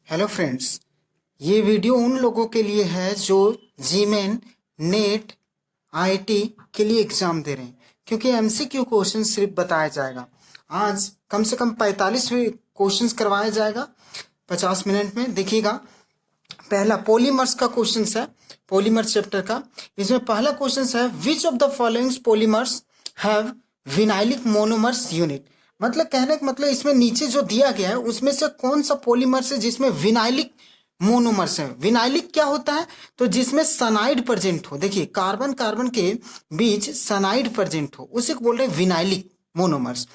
Hello friends, ये video उन लोगों के लिए है जो जीमेन, नेट, आईआईटी के लिए एग्जाम दे रहे हैं, क्योंकि एमसीक्यू क्वेश्चन सिर्फ बताया जाएगा। आज कम से कम 45 क्वेश्चंस करवाया जाएगा 50 मिनट में। देखिएगा, पहला पॉलीमर्स का क्वेश्चन है, पॉलीमर चैप्टर का। इसमें पहला क्वेश्चन है, which of the following polymers have vinylic monomers unit. मतलब कहने का मतलब इसमें नीचे जो दिया गया है उसमें से कौन सा पॉलीमर्स है जिसमें विनाइलिक मोनोमर्स है। विनाइलिक क्या होता है? तो जिसमें सनाइड प्रेजेंट हो। देखिए, कार्बन कार्बन के बीच सनाइड प्रेजेंट हो, उसे बोल रहे हैं विनाइलिक मोनोमर्स।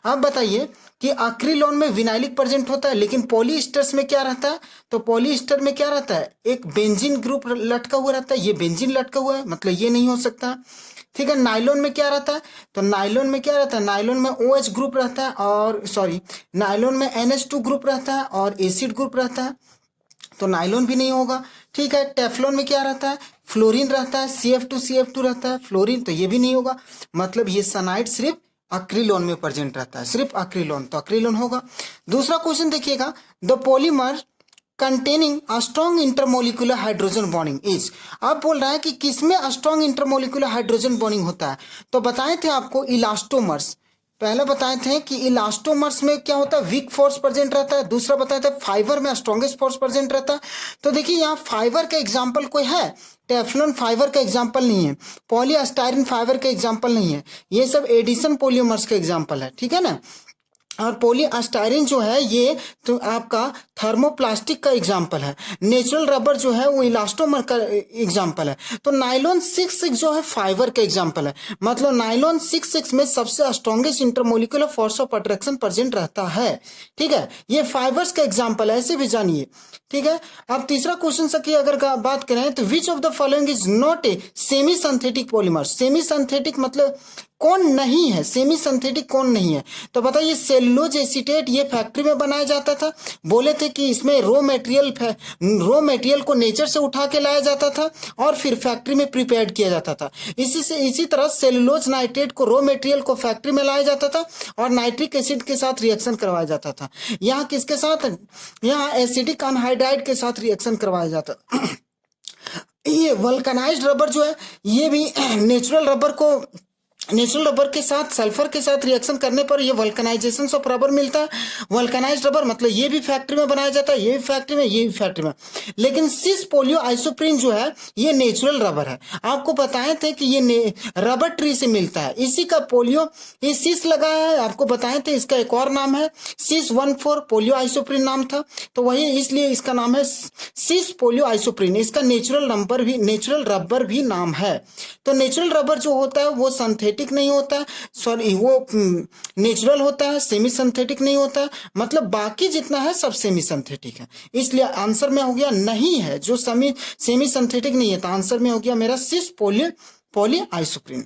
अब बताइए कि एक्रिलोन में विनाइलिक प्रेजेंट होता है, लेकिन पॉलीस्टर्स में क्या रहता है? तो पॉलीस्टर में क्या रहता है? एक बेंजीन ग्रुप लटका हुआ रहता है। ये बेंजीन लटका हुआ है, मतलब ये नहीं हो सकता। ठीक है। नाइलॉन में क्या रहता है? तो नाइलॉन में क्या रहता है? नाइलॉन में OH ग्रुप रहता है, और नाइलॉन में NH2 ग्रुप रहता है और एसिड ग्रुप रहता है, तो नाइलॉन भी नहीं होगा। ठीक है। टेफ्लॉन में क्या रहता है? फ्लोरीन रहता है, CF2 रहता है, फ्लोरीन, तो ये भी नहीं होगा। मतलब ये सनाइड सिर्फ एक्रिलोन में प्रेजेंट रहता है, सिर्फ एक्रिलोन, तो एक्रिलोन होगा। दूसरा क्वेश्चन देखिएगा, the polymer containing strong intermolecular hydrogen bonding is. आप बोल रहा है कि किसमें स्ट्रॉन्ग इंटरमोलिकुलर हाइड्रोजन बॉन्डिंग होता है? तो बताए थे आपको इलास्टोमर्स। पहले बताए थे कि इलास्टोमर्स में क्या होता है? वीक फोर्स प्रेजेंट रहता है। दूसरा बताए थे फाइबर में स्ट्रॉन्गेस्ट फोर्स प्रेजेंट रहता है। तो देखिए, यहाँ फाइबर का एग्जाम्पल कोई है? टेफ्लॉन फाइबर का एग्जाम्पल नहीं है, पॉलीस्टायरीन फाइबर का एग्जाम्पल नहीं है, ये सब एडिशन पॉलीमर्स का एग्जाम्पल है। ठीक है ना। और पॉलीस्टायरीन जो है ये तो आपका थर्मोप्लास्टिक का एग्जाम्पल है। नेचुरल रबर जो है वो इलास्टोमर का एग्जाम्पल है। तो नाइलॉन 6 जो है फाइबर का एग्जाम्पल है। मतलब नाइलॉन 6 में सबसे strongest intermolecular force of attraction present रहता है। ठीक है, ये फाइबर्स का एग्जाम्पल है, ऐसे भी जानिए। ठीक है। अब तीसरा क्वेश्चन से की अगर बात करें तो which of the following is not a semi synthetic polymer. Semi synthetic मतलब कौन नहीं है? सेमी सिंथेटिक कौन नहीं है? तो बताइए, सेलुलोज एसीटेट ये फैक्ट्री में बनाया जाता था। बोले थे कि इसमें रॉ मटेरियल को नेचर से उठा के लाया जाता था और फिर फैक्ट्री में प्रिपेयर्ड किया जाता था। इसी तरह सेलुलोज नाइट्रेट को रॉ मटेरियल को फैक्ट्री में लाया जाता था और नाइट्रिक एसिड के साथ रिएक्शन करवाया जाता था। यहाँ किसके साथ? यहाँ एसिडिक अनहाइड्राइड के साथ रिएक्शन करवाया जाता। ये वल्कनाइज्ड रबर जो है ये भी नेचुरल रबर के साथ सल्फर के साथ रिएक्शन करने पर ये वल्कनाइजेशन ऑफ रबर मिलता है। वल्कनाइज्ड रबर मतलब ये भी फैक्ट्री में बनाया जाता है, ये भी फैक्ट्री में, ये भी फैक्ट्री में। लेकिन सिस पोलियो आइसोप्रीन जो है ये नेचुरल रबर है। आपको बताए थे कि ये रबर ट्री से मिलता है। इसी का पोलियो ये सिस लगा है, आपको बताए थे। इसका एक और नाम है सिस 14 पोलियो आइसोप्रीन नाम था, तो वही इसलिए इसका नाम है सिस पोलियो आइसोप्रीन। इसका नेचुरल रबर भी नाम है। तो नेचुरल रबर जो होता है वो सिंथेटिक नहीं होता है, वो नेचुरल होता है, सेमी सिंथेटिक नहीं होता है। मतलब बाकी जितना है सब सेमी सिंथेटिक है। इसलिए आंसर में हो गया नहीं है जो सेमी सिंथेटिक नहीं है, तो आंसर में हो गया मेरा सिस पोली आइसोप्रीन।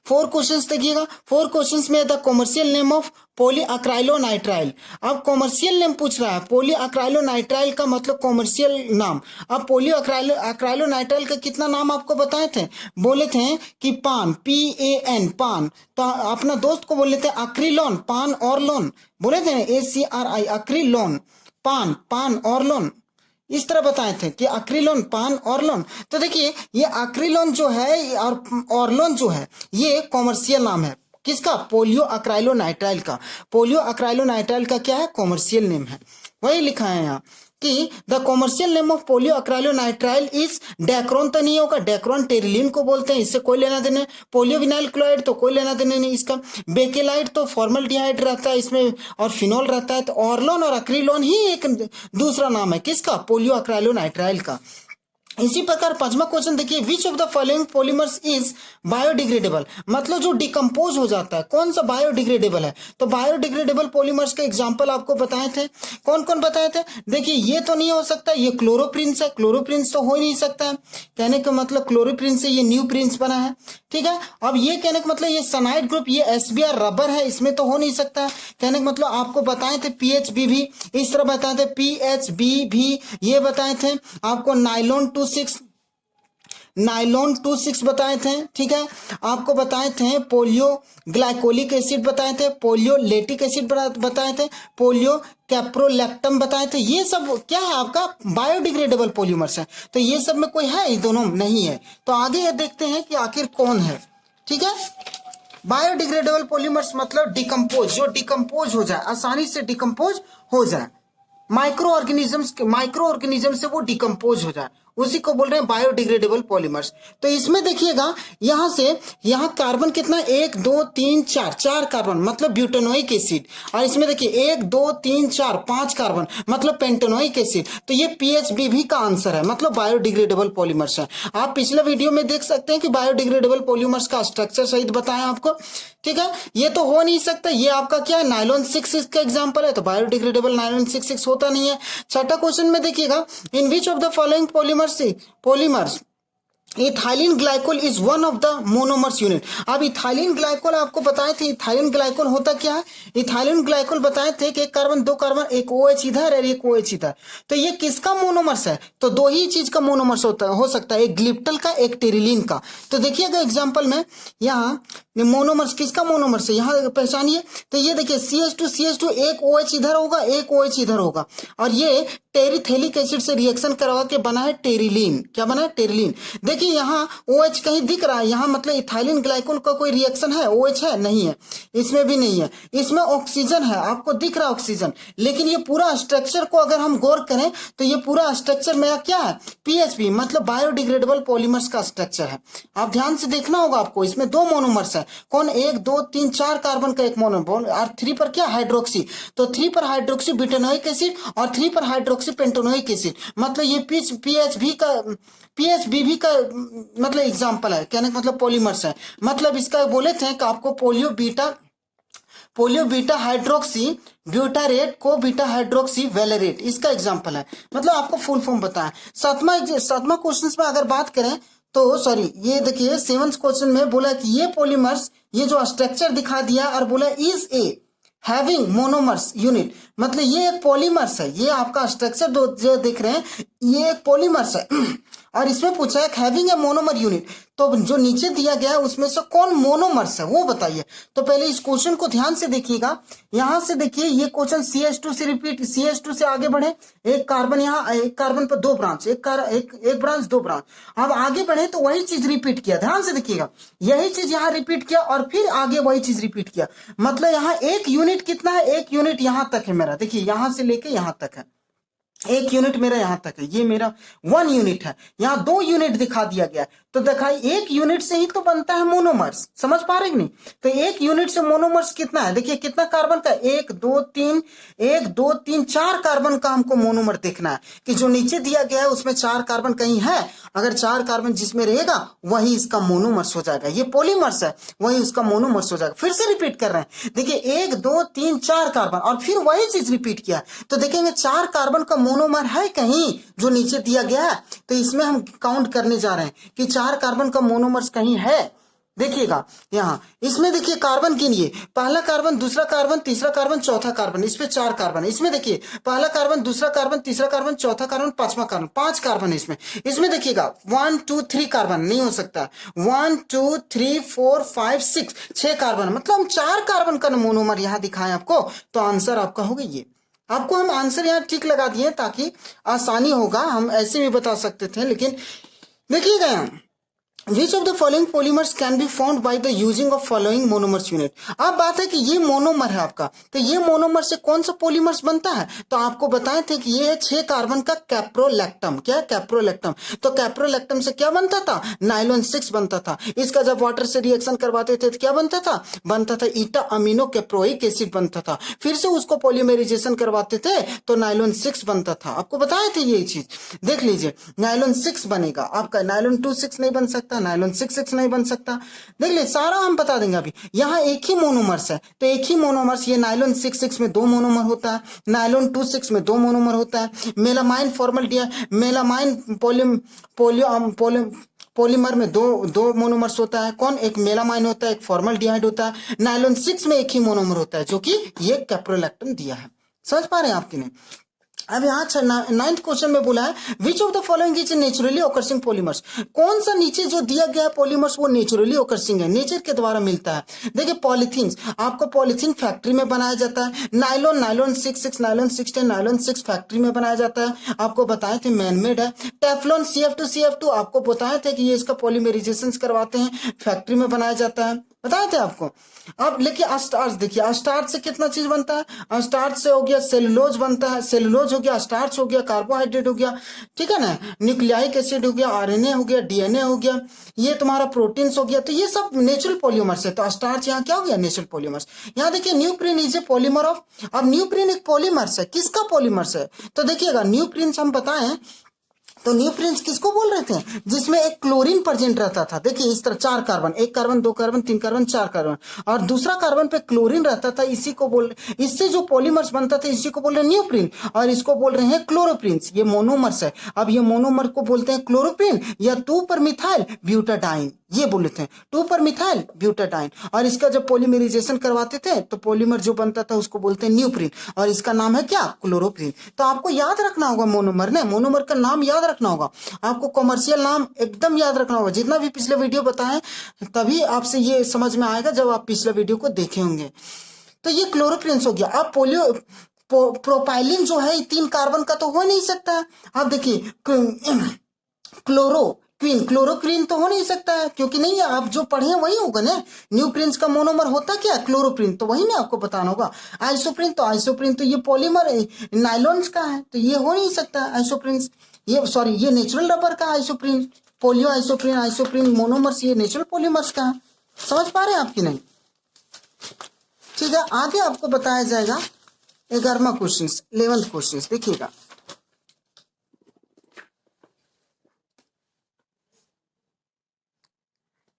4 क्वेश्चंस देखिएगा। 4 क्वेश्चंस में द कॉमर्शियल नेम ऑफ पॉलीअक्राइलोनाइट्राइल। अब कॉमर्शियल नेम पूछ रहा है। पॉलीअक्राइलोनाइट्राइल का मतलब कॉमर्शियल नाम। अब पॉलीअक्राइलोनाइट्राइल का कितना नाम आपको बताए थे? बोले थे कि पान, PAN, पान। तो अपना दोस्त को बोले थे अक्रिलोन, पान और लोन, बोले थे ACRI, अक्रिलोन, पान और लोन, इस तरह बताए थे कि अक्रिलोन, पान, ऑर्लोन। तो देखिए, ये अक्रिलोन जो है और ऑर्लोन जो है ये कॉमर्शियल नाम है। किसका? पोलियो अक्राइलोनाइट्राइल का। पोलियो अक्राइलोनाइट्राइल का क्या है? कॉमर्शियल नेम है। वही लिखा है यहाँ कि the commercial name of polyacrylonitrile is Dacron. तो नहीं होगा, डेक्रोन टेरिलीन को बोलते हैं, इससे कोई लेना देना। पोलियो विनाइल क्लोराइड तो कोई लेना देना नहीं इसका। बेकेलाइड तो फॉर्मल्डिहाइड रहता है इसमें और फिनोल रहता है। तो ऑर्लोन और अक्रिलोन ही एक दूसरा नाम है किसका? पोलियो अक्राइलोनाइट्राइल का। इसी प्रकार 5वां क्वेश्चन देखिए, which of the following polymers is biodegradable. मतलब जो डिकम्पोज हो जाता है, कौन सा बायोडिग्रेडेबल है? तो बायोडिग्रेडेबल पॉलीमर्स के एग्जांपल आपको बताए थे। कौन कौन बताए थे? देखिए, ये तो नहीं हो सकता, ये क्लोरोप्रिंस है, क्लोरोप्रिंस तो हो ही नहीं सकता है। कहने का मतलब क्लोरोप्रिंस से ये न्यू प्रिंस बना है। ठीक है। अब ये कहने का मतलब ये सनाइड ग्रुप, ये SBR रबर है, इसमें तो हो नहीं सकता है। कहने का मतलब आपको बताए थे PHB भी, इस तरह बताए थे PHB भी, ये बताए थे आपको नाइलॉन 26 नाइलॉन 2,6 बताए थे, ठीक है। आपको बताए थे पोलियो ग्लाइकोलिक एसिड बताए थे, पोलियोलेटिक एसिड बताए थे, पोलियो कैप्रोलैक्टम बताए थे। ये सब क्या है आपका बायोडिग्रेडेबल पॉलीमर्स है। तो ये सब में कोई है, ये दोनों नहीं है। तो आगे ये देखते हैं कि आखिर कौन है, ठीक है। बायोडिग्रेडेबल पॉलीमर्स मतलब डिकम्पोज, जो डिकम्पोज हो जाए, आसानी से डिकम्पोज हो जाए, माइक्रो ऑर्गेनिज्म से वो डिकम्पोज हो जाए, उसी को बोल रहे हैं बायोडिग्रेडेबल पॉलीमर्स। तो इसमें देखिएगा यहां से यहां कार्बन कितना, 1 2 3 4, 4 कार्बन मतलब ब्यूटेनोइक एसिड। और इसमें देखिए 1 2 3 4 5 कार्बन मतलब पेंटेनोइक एसिड। तो ये पीएचबीवी का आंसर है, मतलब बायोडिग्रेडेबल पॉलीमर्स है। आप पिछले वीडियो में देख सकते हैं कि बायोडिग्रेडेबल पॉलीमर्स का स्ट्रक्चर सहित बताया आपको, ठीक है। ये तो हो नहीं सकता, ये आपका क्या है, नाइलॉन 6 का एग्जांपल है, तो बायोडिग्रेडेबल नाइलॉन 6 होता नहीं है। छठा क्वेश्चन में देखिएगा, in which of the following polymers ethylene glycol is one of the monomers unit. अब इथाइलिन ग्लाइकोल आपको बताए थे, इथाइलिन ग्लाइकोल होता क्या है। इथाइलिन ग्लाइकोल बताए थे कि 1 कार्बन 2 कार्बन, एक OH इधर और एक OH इधर। तो ये किसका मोनोमर्स है, तो दो ही चीज का मोनोमर्स हो सकता है, एक ग्लिप्टल का, एक टेरिलीन का। तो देखिएगा एग्जाम्पल में यहाँ मोनोमर्स किसका मोनोमर्स है, यहाँ पहचानिए। तो ये देखिए CH2 एक OH इधर होगा, एक OH इधर होगा, और ये टेरिथेलिक एसिड से रिएक्शन करवा के बना है टेरिलीन। क्या बना है, टेरिलीन। देखिए यहाँ OH कहीं दिख रहा है, यहाँ मतलब इथाइलिन ग्लाइकोल का कोई रिएक्शन है, OH है नहीं है, इसमें भी नहीं है। इसमें ऑक्सीजन है, आपको दिख रहा है ऑक्सीजन, लेकिन ये पूरा स्ट्रक्चर को अगर हम गौर करें तो ये पूरा स्ट्रक्चर में क्या है, पीएचपी मतलब बायोडिग्रेडेबल पॉलीमर्स का स्ट्रक्चर है। आप ध्यान से देखना होगा आपको, इसमें 2 मोनोमर्स है, कौन, 1 2 3 4 कार्बन का एक मोनोमर, और 3 पर क्या, हाइड्रोक्सी। तो 3 पर हाइड्रोक्सी ब्यूटेनोइक एसिड और 3 पर हाइड्रोक्सी पेंटेनोइक एसिड, मतलब ये पीएचबीवी का मतलब एग्जांपल है, कहने का मतलब पॉलीमर्स है। मतलब इसका बोले थे कि आपको पोलियो बीटा हाइड्रोक्सी ब्यूटारेट को बीटा हाइड्रोक्सी वेलेरेट, इसका एग्जांपल है, मतलब आपको फुल फॉर्म बताया। सातवां क्वेश्चन में अगर बात करें तो सॉरी, ये देखिए 7th क्वेश्चन में बोला कि ये पॉलीमर्स, ये जो स्ट्रक्चर दिखा दिया और बोला is a having monomers unit, मतलब ये एक पॉलीमर्स है, ये आपका स्ट्रक्चर जो देख रहे हैं ये एक पॉलीमर्स है। और इसमें पूछा है हैविंग ए मोनोमर यूनिट, तो जो नीचे दिया गया है उसमें से कौन मोनोमर्स है वो बताइए। तो पहले इस क्वेश्चन को ध्यान से देखिएगा, यहां से देखिए ये क्वेश्चन CH2 से रिपीट, CH2 से आगे बढ़े, एक कार्बन यहाँ, एक कार्बन पर 2 ब्रांच, एक ब्रांच 2 ब्रांच। अब आगे बढ़े तो वही चीज रिपीट किया, ध्यान से देखिएगा, यही चीज यहाँ रिपीट किया और फिर आगे वही चीज रिपीट किया। मतलब यहाँ एक यूनिट कितना है, एक यूनिट यहां तक है मेरा, देखिए यहां से लेके यहां तक है, एक यूनिट मेरा यहां तक है, ये मेरा 1 यूनिट है, यहाँ 2 यूनिट दिखा दिया गया। तो दिखाई एक यूनिट से ही तो बनता है मोनोमर्स, समझ पा रहे कि नहीं। तो एक यूनिट से मोनोमर्स कितना है, देखिए कितना कार्बन का, 1 2 3 4 कार्बन का हमको मोनोमर देखना है, कि जो नीचे दिया गया है उसमें 4 कार्बन कहीं है, अगर 4 कार्बन जिसमें रहेगा वही इसका मोनोमर्स हो जाएगा, ये पॉलीमर्स है वही उसका मोनोमर्स हो जाएगा। फिर से रिपीट कर रहे हैं, देखिए 1 2 3 4 कार्बन और फिर वही चीज रिपीट किया, तो देखेंगे 4 कार्बन का मोनोमर है कहीं जो नीचे दिया गया है, तो इसमें हम काउंट करने जा रहे हैं कि 4 कार्बन का मोनोमर्स कहीं है। देखिएगा यहाँ इसमें देखिए कार्बन गिनिए, पहला कार्बन, दूसरा कार्बन, तीसरा कार्बन, चौथा कार्बन, इस पे 4 कार्बन है। इसमें देखिए पहला कार्बन, दूसरा कार्बन, तीसरा कार्बन, चौथा कार्बन, पांचवा कार्बन, 5 कार्बन है इसमें देखिएगा 1 2 3 कार्बन नहीं हो सकता, 1 2 3 4 5 6 कार्बन, मतलब हम 4 कार्बन का मोनोमर यहाँ दिखाएं आपको, तो आंसर आपका होगा ये। आपको हम आंसर यहाँ ठीक लगा दिए ताकि आसानी होगा, हम ऐसे भी बता सकते थे, लेकिन देखिएगा यहाँ Which of the following polymers can be formed by the using of following monomers unit? अब बात है कि ये मोनोमर है आपका, तो ये मोनोमर से कौन सा पॉलीमर्स बनता है, तो आपको बताए थे कि ये है 6 कार्बन का कैप्रोलैक्टम। क्या कैप्रोलैक्टम, तो कैप्रोलैक्टम से क्या बनता था, नाइलॉन 6 बनता था। इसका जब वाटर से रिएक्शन करवाते थे तो क्या बनता था ईटा अमीनो कैप्रोइक एसिड बनता था, फिर से उसको पॉलीमराइजेशन करवाते थे तो नाइलॉन 6 बनता था। आपको बताए थे ये चीज, देख लीजिए नाइलॉन 6 बनेगा आपका, नाइलॉन 2,6 नहीं बन सकता, नाइलॉन 6,6 नहीं बन सकता। देख ले सारा हम बता देंगे अभी। यहाँ एक ही मोनोमर्स है, तो एक ही मोनोमर्स, ये नाइलॉन 6,6 में 2 मोनोमर होता है, नाइलॉन 2,6 में 2 मोनोमर होता है, मेलामाइन पॉलीमर में दो मोनोमर्स होता है, कौन, एक मेलामाइन होता है, एक फॉर्मल्डिहाइड होता है। नाइलॉन 6 में एक ही मोनोमर होता है जो कि ये कैप्रोलैक्टम दिया है। समझ पा रहे हैं आपकी नहीं। अब यहाँ 9th क्वेश्चन में बोला है which of the following is naturally occurring polymers. कौन सा नीचे जो दिया गया है पॉलीमर्स वो नेचुरली ओकर्सिंग है, नेचर के द्वारा मिलता है। देखिए पॉलीथीन, आपको पॉलीथीन फैक्ट्री में बनाया जाता है। Nylon, nylon 6 nylon 6 nylon 6 factory में बनाया जाता है, आपको बताए थे मैनमेड है। टेफ्लॉन CF2 आपको बताए थे कि ये इसका पॉलीमराइजेशन करवाते हैं, फैक्ट्री में बनाया जाता है, बताए थे आपको। अब लेकिन अस्टार्च देखिए, अस्टार्च से कितना चीज बनता है, अस्टार्च से हो गया सेलुलोज बनता है, सेलुलोज हो गया, स्टार्च हो गया, कार्बोहाइड्रेट हो गया, ठीक है ना, न्यूक्लियाइक एसिड हो गया, RNA हो गया, DNA हो गया, ये तुम्हारा प्रोटीन्स हो गया। तो ये सब नेचुरल पॉलीमर्स है। तो स्टार्च यहाँ क्या हो गया, नेचुरल पॉलीमर्स। यहाँ देखिए न्यूप्रिन इज ए पॉलीमर ऑफ, अब न्यूप्रिन एक पॉलीमर्स है, किसका पॉलीमर्स है, तो देखिएगा न्यूप्रिन हम बताएं तो न्यूप्रिन्स किसको बोल रहे थे, जिसमें एक क्लोरीन प्रेजेंट रहता था। देखिए इस तरह 4 carbon, 1 carbon 2 carbon 3 carbon 4 carbon, और दूसरा कार्बन पे क्लोरीन रहता था, इसी को बोल, इससे जो पॉलीमर्स बनता था इसी को बोल रहे हैं न्यूप्रिन, और इसको बोल रहे हैं क्लोरोप्रिन्स। ये मोनोमर्स है। अब ये मोनोमर को बोलते हैं क्लोरोप्रिन या 2 पर मिथाइल ब्यूटाडाइन, ये बोलते हैं 2 पर मिथाइल ब्यूटाडाइन। और इसका जब पॉलीमराइजेशन करवाते थे तो पॉलीमर जो बनता था उसको बोलते हैं न्यूप्रिन, और इसका नाम है क्या, क्लोरोप्रिन। तो आपको याद रखना होगा मोनोमर ने, मोनोमर का नाम याद रखना होगा आपको, कमर्शियल नाम एकदम याद रखना होगा। जितना भी पिछले वीडियो बताएं तभी आपसे ये समझ में आएगा जब आप पिछले वीडियो को देखे होंगे। तो ये क्लोरोप्रिन हो गया। अब प्रोपाइलिन जो है 3 कार्बन का तो हो नहीं सकता। अब देखिए क्लोरोक्वीन तो हो नहीं सकता है, क्योंकि नहीं है, आप जो पढ़े वही होगा ना। न्यूप्रिन्स का मोनोमर होता क्या, क्लोरोप्रिन, तो वही ना आपको बताना होगा। आइसोप्रिन तो ये पॉलीमर नाइलॉन्स का है, तो ये हो नहीं सकता आइसोप्रिन। ये नेचुरल रबर का आइसोप्रिन, पोलियो आइसोप्रिन मोनोमर्स, ये नेचुरल पॉलीमर्स का है। समझ पा रहे हैं आपकी नहीं, ठीक है। आगे आपको बताया जाएगा 11वां क्वेश्चन, 11th क्वेश्चन देखिएगा।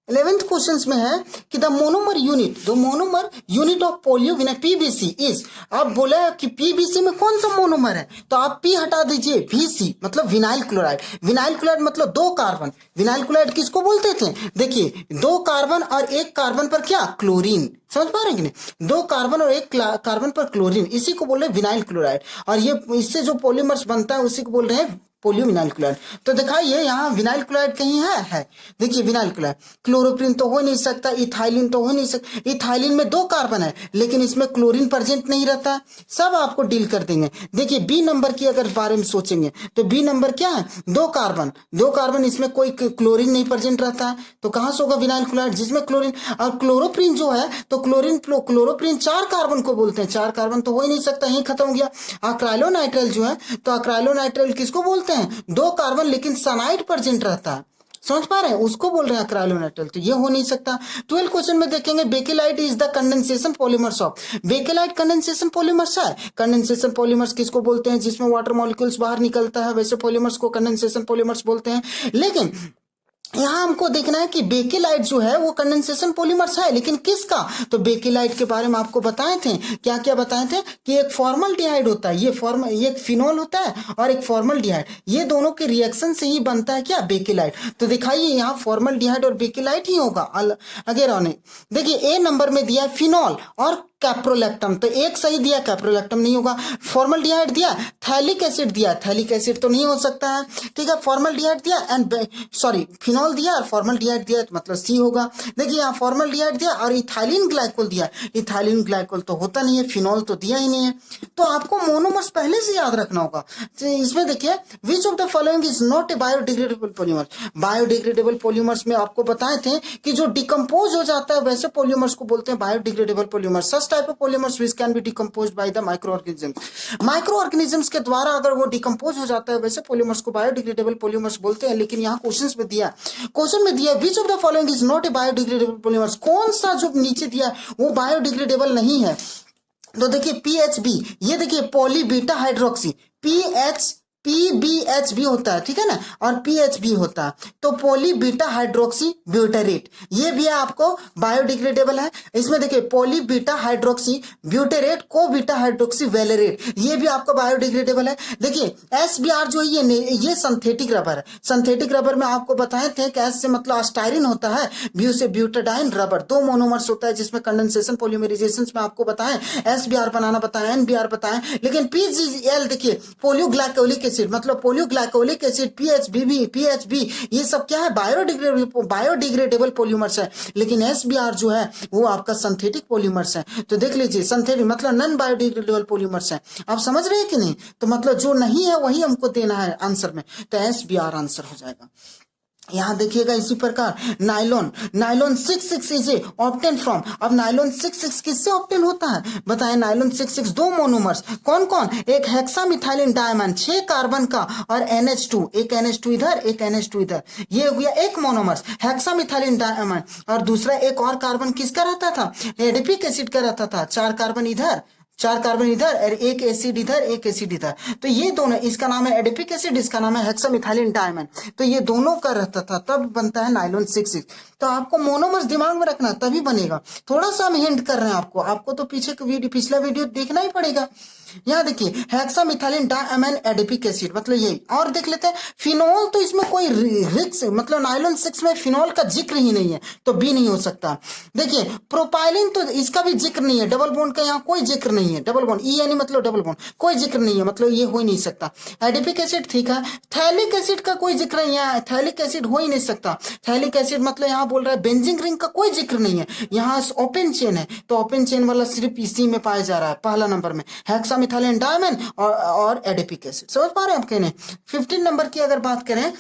11th क्वेश्चन में है कि the monomer unit of polyvinyl PVC is. अब बोला है कि पीबीसी में कौन सा मोनोमर है, तो आप पी हटा दीजिए, VC मतलब विनाइल क्लोराइड। विनाइल क्लोराइड मतलब 2 कार्बन। विनाइल क्लोराइड किसको बोलते थे, देखिए 2 कार्बन और 1 कार्बन पर क्या, क्लोरीन। समझ पा रहे हैं कि नहीं, 2 कार्बन और 1 कार्बन पर क्लोरीन, इसी को बोल रहे हैं विनाइल क्लोराइड। और ये इससे जो पॉलीमर्स बनता है उसी को बोल रहे हैं पोलियोविनाइल क्लोराइड। तो दिखाइए यहाँ विनाइल क्लोराइड कहीं है। देखिए विनाइल क्लोराइड, क्लोरोप्रिन तो हो नहीं सकता, इथाइलिन तो हो नहीं सकता। इथाइलिन में 2 कार्बन है लेकिन इसमें क्लोरीन प्रेजेंट नहीं रहता। सब आपको डील कर देंगे। देखिए बी नंबर की अगर बारे में सोचेंगे तो बी नंबर क्या है, 2 कार्बन, इसमें कोई क्लोरीन नहीं प्रेजेंट रहता, तो कहां से होगा विनाइल क्लोराइड, जिसमें क्लोरीन। और क्लोरोप्रिन जो है तो क्लोरोप्रिन 4 कार्बन को बोलते हैं, 4 कार्बन तो हो ही नहीं सकता, यही खत्म हो गया। अक्राइलोनाइट्राइल जो है तो अक्राइलोनाइट्राइल किसको बोलते हैं, 2 कार्बन लेकिन सनाइड प्रेजेंट रहता है। समझ पा रहे हैं, उसको बोल रहे हैं अक्राइलोनाइट्राइल, तो ये हो नहीं सकता। 12 क्वेश्चन में देखेंगे bakelite is the condensation polymers of. Bakelite condensation polymers है। कंडेंसेशन पॉलीमर्स किसको बोलते हैं, जिसमें वाटर मॉलिक्यूल्स बाहर निकलता है, वैसे पॉलीमर्स को कंडेंसेशन पॉलीमर्स बोलते हैं। लेकिन यहां हमको देखना है कि बेकेलाइट जो है वो कंडेंसेशन पॉलीमर्स है, लेकिन किसका, तो बेकेलाइट के बारे में आपको बताए थे, क्या क्या बताए थे कि एक फॉर्मल्डिहाइड होता है, ये एक फिनॉल होता है और एक फॉर्मल्डिहाइड, ये दोनों के रिएक्शन से ही बनता है क्या, बेकेलाइट। तो दिखाइए यहाँ फॉर्मल्डिहाइड और बेकेलाइट ही होगा। अगर देखिए ए नंबर में दिया फिनॉल और कैप्रोलैक्टम, तो एक सही दिया, कैप्रोलैक्टम नहीं होगा। फॉर्मल्डिहाइड दिया, थैलिक एसिड दिया, थैलिक एसिड तो नहीं हो सकता है, ठीक है। फॉर्मल्डिहाइड दिया फिनॉल दिया और फॉर्मल्डिहाइड दिया, तो मतलब सी होगा। देखिए यहाँ फॉर्मल्डिहाइड दिया और इथाइलिन ग्लाइकोल दिया, इथाइलिन ग्लाइकोल तो होता नहीं है, फिनॉल तो दिया ही नहीं है। तो आपको मोनोमर्स पहले से याद रखना होगा। तो इसमें देखिए which of the following is not a biodegradable polymer. Biodegradable polymers में आपको बताए थे कि जो डिकम्पोज हो जाता है वैसे पॉलीमर्स को बोलते हैं biodegradable polymers. Type of polymers which can be decomposed by the microorganisms के द्वारा अगर वो डिकम्पोज हो जाता है वैसे पॉलीमर्स को बायोडिग्रेडेबल पॉलीमर्स बोलते हैं। लेकिन यहाँ क्वेश्चन में दिया विच of the following is not a biodegradable polymers, कौन सा जो नीचे दिया वो बायोडिग्रेडेबल नहीं है। तो देखिए PHB, ये देखिए poly beta hydroxy, PHB PBH भी होता है, ठीक है ना, और PH भी होता है। तो पोली बीटा हाइड्रोक्सी ब्यूटेरेट ये भी आपको बायोडिग्रेडेबल है। इसमें देखिए पोली बीटा हाइड्रोक्सी ब्यूटेरेट को बीटा हाइड्रोक्सी वेलेरेट ये भी आपको बायोडिग्रेडेबल है। देखिए SBR जो है ये सिंथेटिक रबर है। सिंथेटिक रबर में आपको बताए थे कि एस से मतलब स्टाइरिन होता है, ब्यू से ब्यूटाडाइन रबर, दो मोनोमर्स होता है जिसमें कंडेंसेशन पॉलीमराइजेशन में आपको बताएं SBR बनाना बताएं, NBR बताएं। लेकिन PGL देखिए पोलियोग्लाइकोलिक एसिड मतलब पोलियोग्लाइकोलिक एसिड PHB ये सब क्या है बायोडिग्रेडेबल पॉलीमर्स है। लेकिन SBR जो है वो आपका सिंथेटिक पॉलीमर्स है। तो देख लीजिए सिंथेटिक मतलब नॉन बायोडिग्रेडेबल पॉलीमर्स है। आप समझ रहे हैं कि नहीं? तो मतलब जो नहीं है वही हमको देना है आंसर में, तो SBR आंसर हो जाएगा। यहां देखिएगा इसी प्रकार नाइलॉन 66 इज ऑब्टेन फ्रॉम। अब नाइलॉन 66 किससे ऑब्टेन होता है बताएं? नाइलॉन 66 दो मोनोमर्स कौन कौन, एक हेक्सामिथाइलिन डायमंड 6 कार्बन का और NH2, एक NH2 इधर एक NH2 इधर, ये हो गया एक मोनोमर्स हेक्सामिथाइलिन डायमंड। और दूसरा एक और कार्बन किसका रहता था? एडिपिक एसिड का रहता था, 4 कार्बन इधर 4 कार्बन इधर और एक एसिड इधर एक एसिड इधर। तो ये दोनों, इसका नाम है एडिपिक एसिड, इसका नाम है हेक्सामिथाइलिन डायमंड। तो ये दोनों का रहता था, तब बनता है नाइलॉन 66। तो आपको मोनोमर्स दिमाग में रखना तभी बनेगा। थोड़ा सा हम हिंट कर रहे हैं आपको तो पिछला वीडियो देखना ही पड़ेगा। यहाँ देखिए हेक्सामिथाइलिन डायमैन एडिपिक एसिड मतलब यही। और देख लेते हैं फिनोल, तो इसमें कोई रिक्स मतलब नाइलॉन 6 में फिनोल का जिक्र ही नहीं है, तो बी नहीं हो सकता। देखिए प्रोपाइलिन तो इसका भी जिक्र नहीं है, डबल बॉन्ड का यहाँ कोई जिक्र नहीं है, डबल बॉन्ड यानी मतलब डबल बॉन्ड कोई जिक्र नहीं है, मतलब ये हो ही नहीं सकता। एडिपिक एसिड ठीक है, थैलिक एसिड का कोई जिक्र नहीं है, थैलिक एसिड हो ही नहीं सकता। थैलिक एसिड मतलब यहाँ बोल रहा है बेंजीन रिंग का कोई जिक्र नहीं है, यहाँ ओपन चेन है, तो ओपन चेन वाला सिर्फ इसी में पाया जा रहा है पहला नंबर में, हेक्सामिथाइलिन डायमंड और एडिपिक एसिड। समझ पा रहे हैं आप कहने? 15 नंबर की अगर बात करें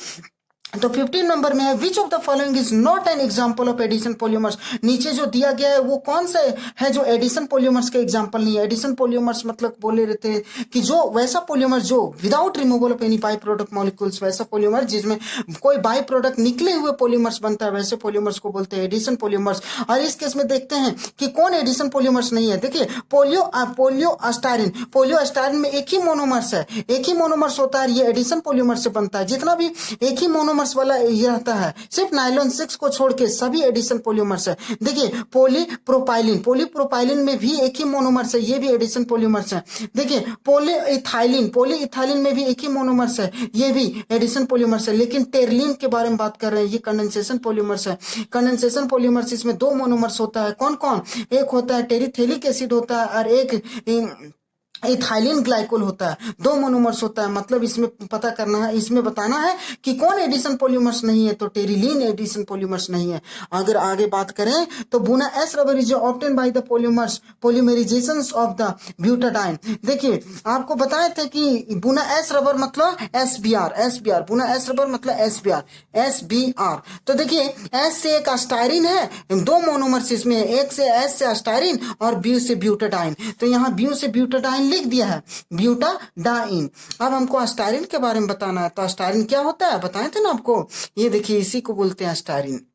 तो 15 नंबर में है which of the following is not an example of addition polymers. नीचे जो दिया गया है वो कौन सा है जो एडिशन पॉलीमर्स का एग्जांपल नहीं है? एडिशन पॉलीमर्स मतलब बोले रहते हैं कि जो वैसा पॉलीमर जो without removal of any by product molecules, वैसा पॉलीमर जिसमें कोई बाई प्रोडक्ट निकले हुए पॉलीमर्स बनता है, वैसे पॉलीमर्स को बोलते हैं एडिशन पॉलीमर्स। और इस केस में देखते हैं कि कौन एडिशन पॉलीमर्स नहीं है। देखिए पोलियोस्टारिन में एक ही मोनोमर्स है, एक ही मोनोमर्स होता है, ये एडिशन पॉलीमर से बनता है। जितना भी एक ही मोनोमर्स वाला ये रहता है, सिर्फ नाइलॉन 6 को छोड़ के सभी एडिशन पॉलीमर्स है। देखिए पॉलीप्रोपाइलिन में भी एक ही मोनोमर्स है, ये भी एडिशन पॉलीमर्स है। देखिए पॉलीइथाइलिन में भी एक ही मोनोमर्स है, ये भी एडिशन पॉलीमर्स है। लेकिन टेरलिन के बारे में बात कर रहे हैं, ये कंडेंसेशन पॉलीमर्स है। कंडेंसेशन पॉलीमर्स इसमें दो मोनोमर्स होता है, कौन कौन? एक होता है टेरिथेलिक एसिड होता है और एक इथाइलिन ग्लाइकोल होता है, दो मोनोमर्स होता है। मतलब इसमें पता करना है, इसमें बताना है कि कौन एडिशन पॉलीमर्स नहीं है, तो टेरिलीन एडिशन पॉलीमर्स नहीं है। अगर आगे बात करें तो Buna S rubber is obtain by the polymers polymerisations of the butadiene. देखिए आपको बताए थे कि बुना एस रबर मतलब एसबीआर, बुना एस रबर मतलब एसबीआर। तो देखिए एस से एक अस्टाइरिन है, दो मोनोमर्स इसमें, एक से एस से अस्टाइरिन और ब्यू से ब्यूटाडाइन। तो यहाँ ब्यू से ब्यूटाडाइन लिख दिया है, ब्यूटाडाइन। अब हमको अस्टाइरिन के बारे में बताना है, तो अस्टाइरिन क्या होता है बताए थे ना आपको, ये देखिए इसी को बोलते हैं अस्टाइरिन,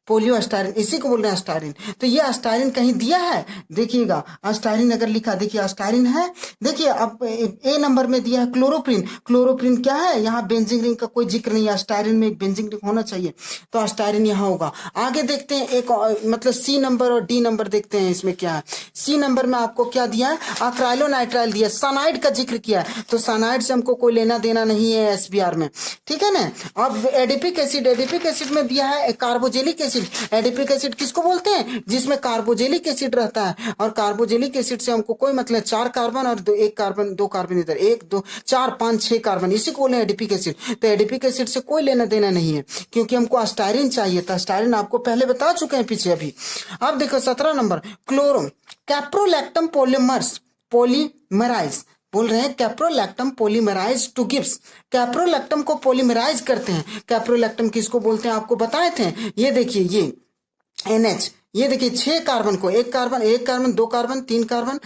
पोलियोस्टाइरिन, इसी को बोल रहे हैं अस्टाइरिन। तो ये अस्टाइरिन कहीं दिया है, देखिएगा अस्टाइरिन अगर लिखा, देखिए अस्टाइरिन है। देखिए अब ए नंबर में दिया है क्लोरोप्रिन क्या है, यहाँ बेंजीन रिंग का कोई जिक्र नहीं है, अस्टाइरिन में एक बेंजीन रिंग होना चाहिए, तो अस्टाइरिन यहाँ होगा। आगे देखते हैं एक मतलब सी नंबर और डी नंबर देखते हैं इसमें क्या है। सी नंबर में आपको क्या दिया है, अक्राइलोनाइट्राइल दिया, साइनाइड का जिक्र किया है, तो साइनाइड से हमको कोई लेना देना नहीं है एसबीआर में, ठीक है ना। अब एडिपिक एसिड में दिया है कार्बोजेलिक एसिड। एडिपिक एसिड किसको बोलते हैं, जिसमें कार्बोजेलिक एसिड रहता है, और कार्बोजेलिक एसिड से हमको कोई मतलब 4 कार्बन और दो कार्बन इधर, 1 2 4 5 6 कार्बन, इसी को बोले एडिपिक एसिड। तो एडिपिक एसिड से कोई लेना देना नहीं है, क्योंकि हमको अस्टाइरिन चाहिए था। अस्टाइरिन आपको पहले बता चुके हैं पीछे अभी। अब देखो 17 नंबर कैप्रोलैक्टम पॉलीमराइज बोल रहे हैं, caprolactam polymerize to gives. Caprolactam को पॉलीमराइज करते हैं, कैप्रोलैक्टम किसको बोलते हैं आपको बताए थे। ये देखिए ये NH, ये देखिए 6 कार्बन को, एक carbon 2 carbon 3 carbon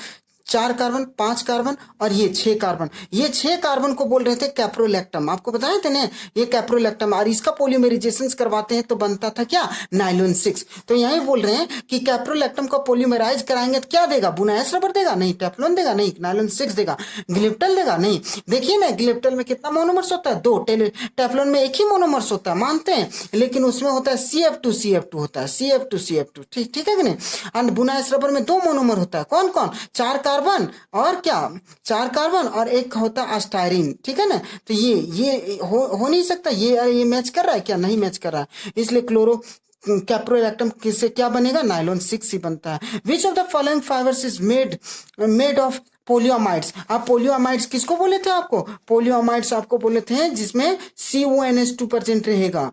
4 carbon, 5 carbon और ये 6 कार्बन। ये 6 कार्बन को बोल रहे थे कैप्रोलैक्टम। आपको बताए थे ना ये कैप्रोलैक्टम, और इसका पॉलीमराइजेशन करवाते हैं तो बनता था क्या, नाइलॉन 6। तो यही बोल रहे हैं कि कैप्रोलैक्टम को पॉलीमराइज कराएंगे तो क्या देगा, बुनायस रबर देगा, नहीं टेफ्लॉन देगा, नहीं नाइलॉन 6 देगा, ग्लिप्टल देगा, नहीं। देखिए ना ग्लिप्टल में कितना मोनोमर्स होता है, 2, टेफ्लॉन में एक ही मोनोमर्स होता है, मानते हैं, लेकिन उसमें होता है CF2 होता है, CF2 ठीक है कि नहीं। और बुनायस रबर में 2 मोनोमर होता है, कौन कौन, 4 कार्बन और क्या, 4 कार्बन और एक होता है अस्टायरीन, ठीक है ना। तो ये हो नहीं सकता, ये मैच कर रहा है क्या, नहीं मैच कर रहा है, इसलिए क्लोरो कैप्रोलैक्टम किससे क्या बनेगा, नाइलॉन 6 ही बनता है। Which of the following fibres is made of polyamides. आप पोलियोमाइड्स किसको बोले थे, आपको पोलियोमाइड्स आपको बोले थे जिसमें CONH2 प्रेजेंट रहेगा।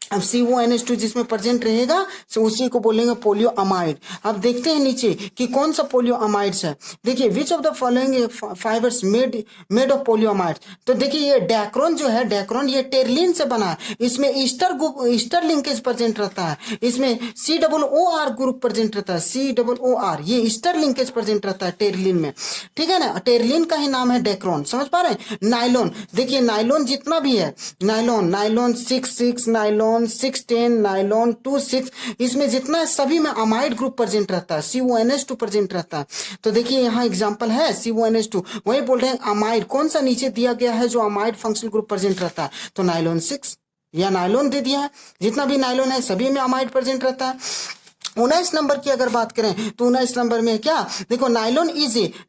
अब CONH2 जिसमें प्रेजेंट रहेगा तो उसी को बोलेंगे पोलियोअमाइड। अब देखते हैं नीचे कि कौन सा पोलियोअमाइड्स है। देखिए which of the following fibres made of polyamides. तो देखिए ये डैक्रोन जो है, डैक्रोन ये टेरलिन से बना है, इसमें ईस्टर लिंकेज प्रेजेंट रहता है, इसमें COOR ग्रुप प्रेजेंट रहता है, COOR ये ईस्टर लिंकेज प्रेजेंट रहता है टेरलिन में, ठीक है ना। टेरलिन का ही नाम है डैक्रोन, समझ पा रहे हैं। नाइलॉन, देखिए नाइलॉन जितना भी है, नाइलॉन 6 नाइलॉन 610 नाइलॉन 26, इसमें जितना है सभी में अमाइड ग्रुप प्रेजेंट रहता है, CONH2 प्रेजेंट रहता है। तो देखिए यहाँ एग्जांपल है CONH2, वही बोल रहे हैं अमाइड कौन सा नीचे दिया गया है जो अमाइड फंक्शनल ग्रुप प्रेजेंट रहता है, तो नाइलॉन 6 या नाइलॉन दे दिया है। जितना भी नाइलॉन है सभी में अमाइड प्रेजेंट रहता है। 19 नंबर की अगर बात करें तो 19 नंबर में क्या, देखो नाइलॉन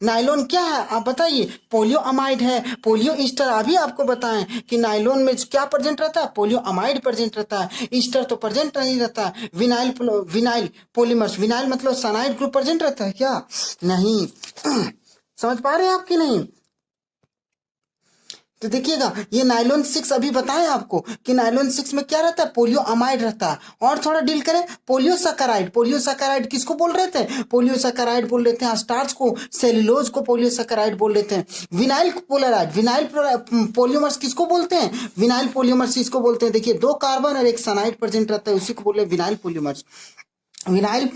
नाइलॉन क्या है आप बताइए, पोलियो अमाइड है, पोलियो ईस्टर। अभी आपको बताएं कि नाइलॉन में क्या प्रेजेंट रहता है, पोलियो अमाइड प्रेजेंट रहता है, ईस्टर तो प्रेजेंट नहीं रहता है। विनाइल पॉलीमर्स, विनाइल मतलब साइनाइड ग्रुप प्रेजेंट रहता है क्या, नहीं। समझ पा रहे हैं आप कि नहीं। तो देखिएगा ये नाइलॉन 6 अभी बताएं आपको कि नाइलॉन 6 में क्या रहता है, पोलियो अमाइड रहता है। और थोड़ा डील करें, पोलियोसैकेराइड किसको बोल रहे थे, पोलियोसैकेराइड बोल रहे थे, स्टार्च को, सेलुलोज को पोलियोसैकेराइड बोल रहे थे। विनाइल पोलियोमर्स किसको बोलते हैं, विनाइल पोलियोमर्स इसको बोलते हैं। देखिए 2 कार्बन और एक साइनाइड प्रेजेंट रहता है, उसी को बोल रहे हैं विनाइल पोलियोमर्स, विनाइल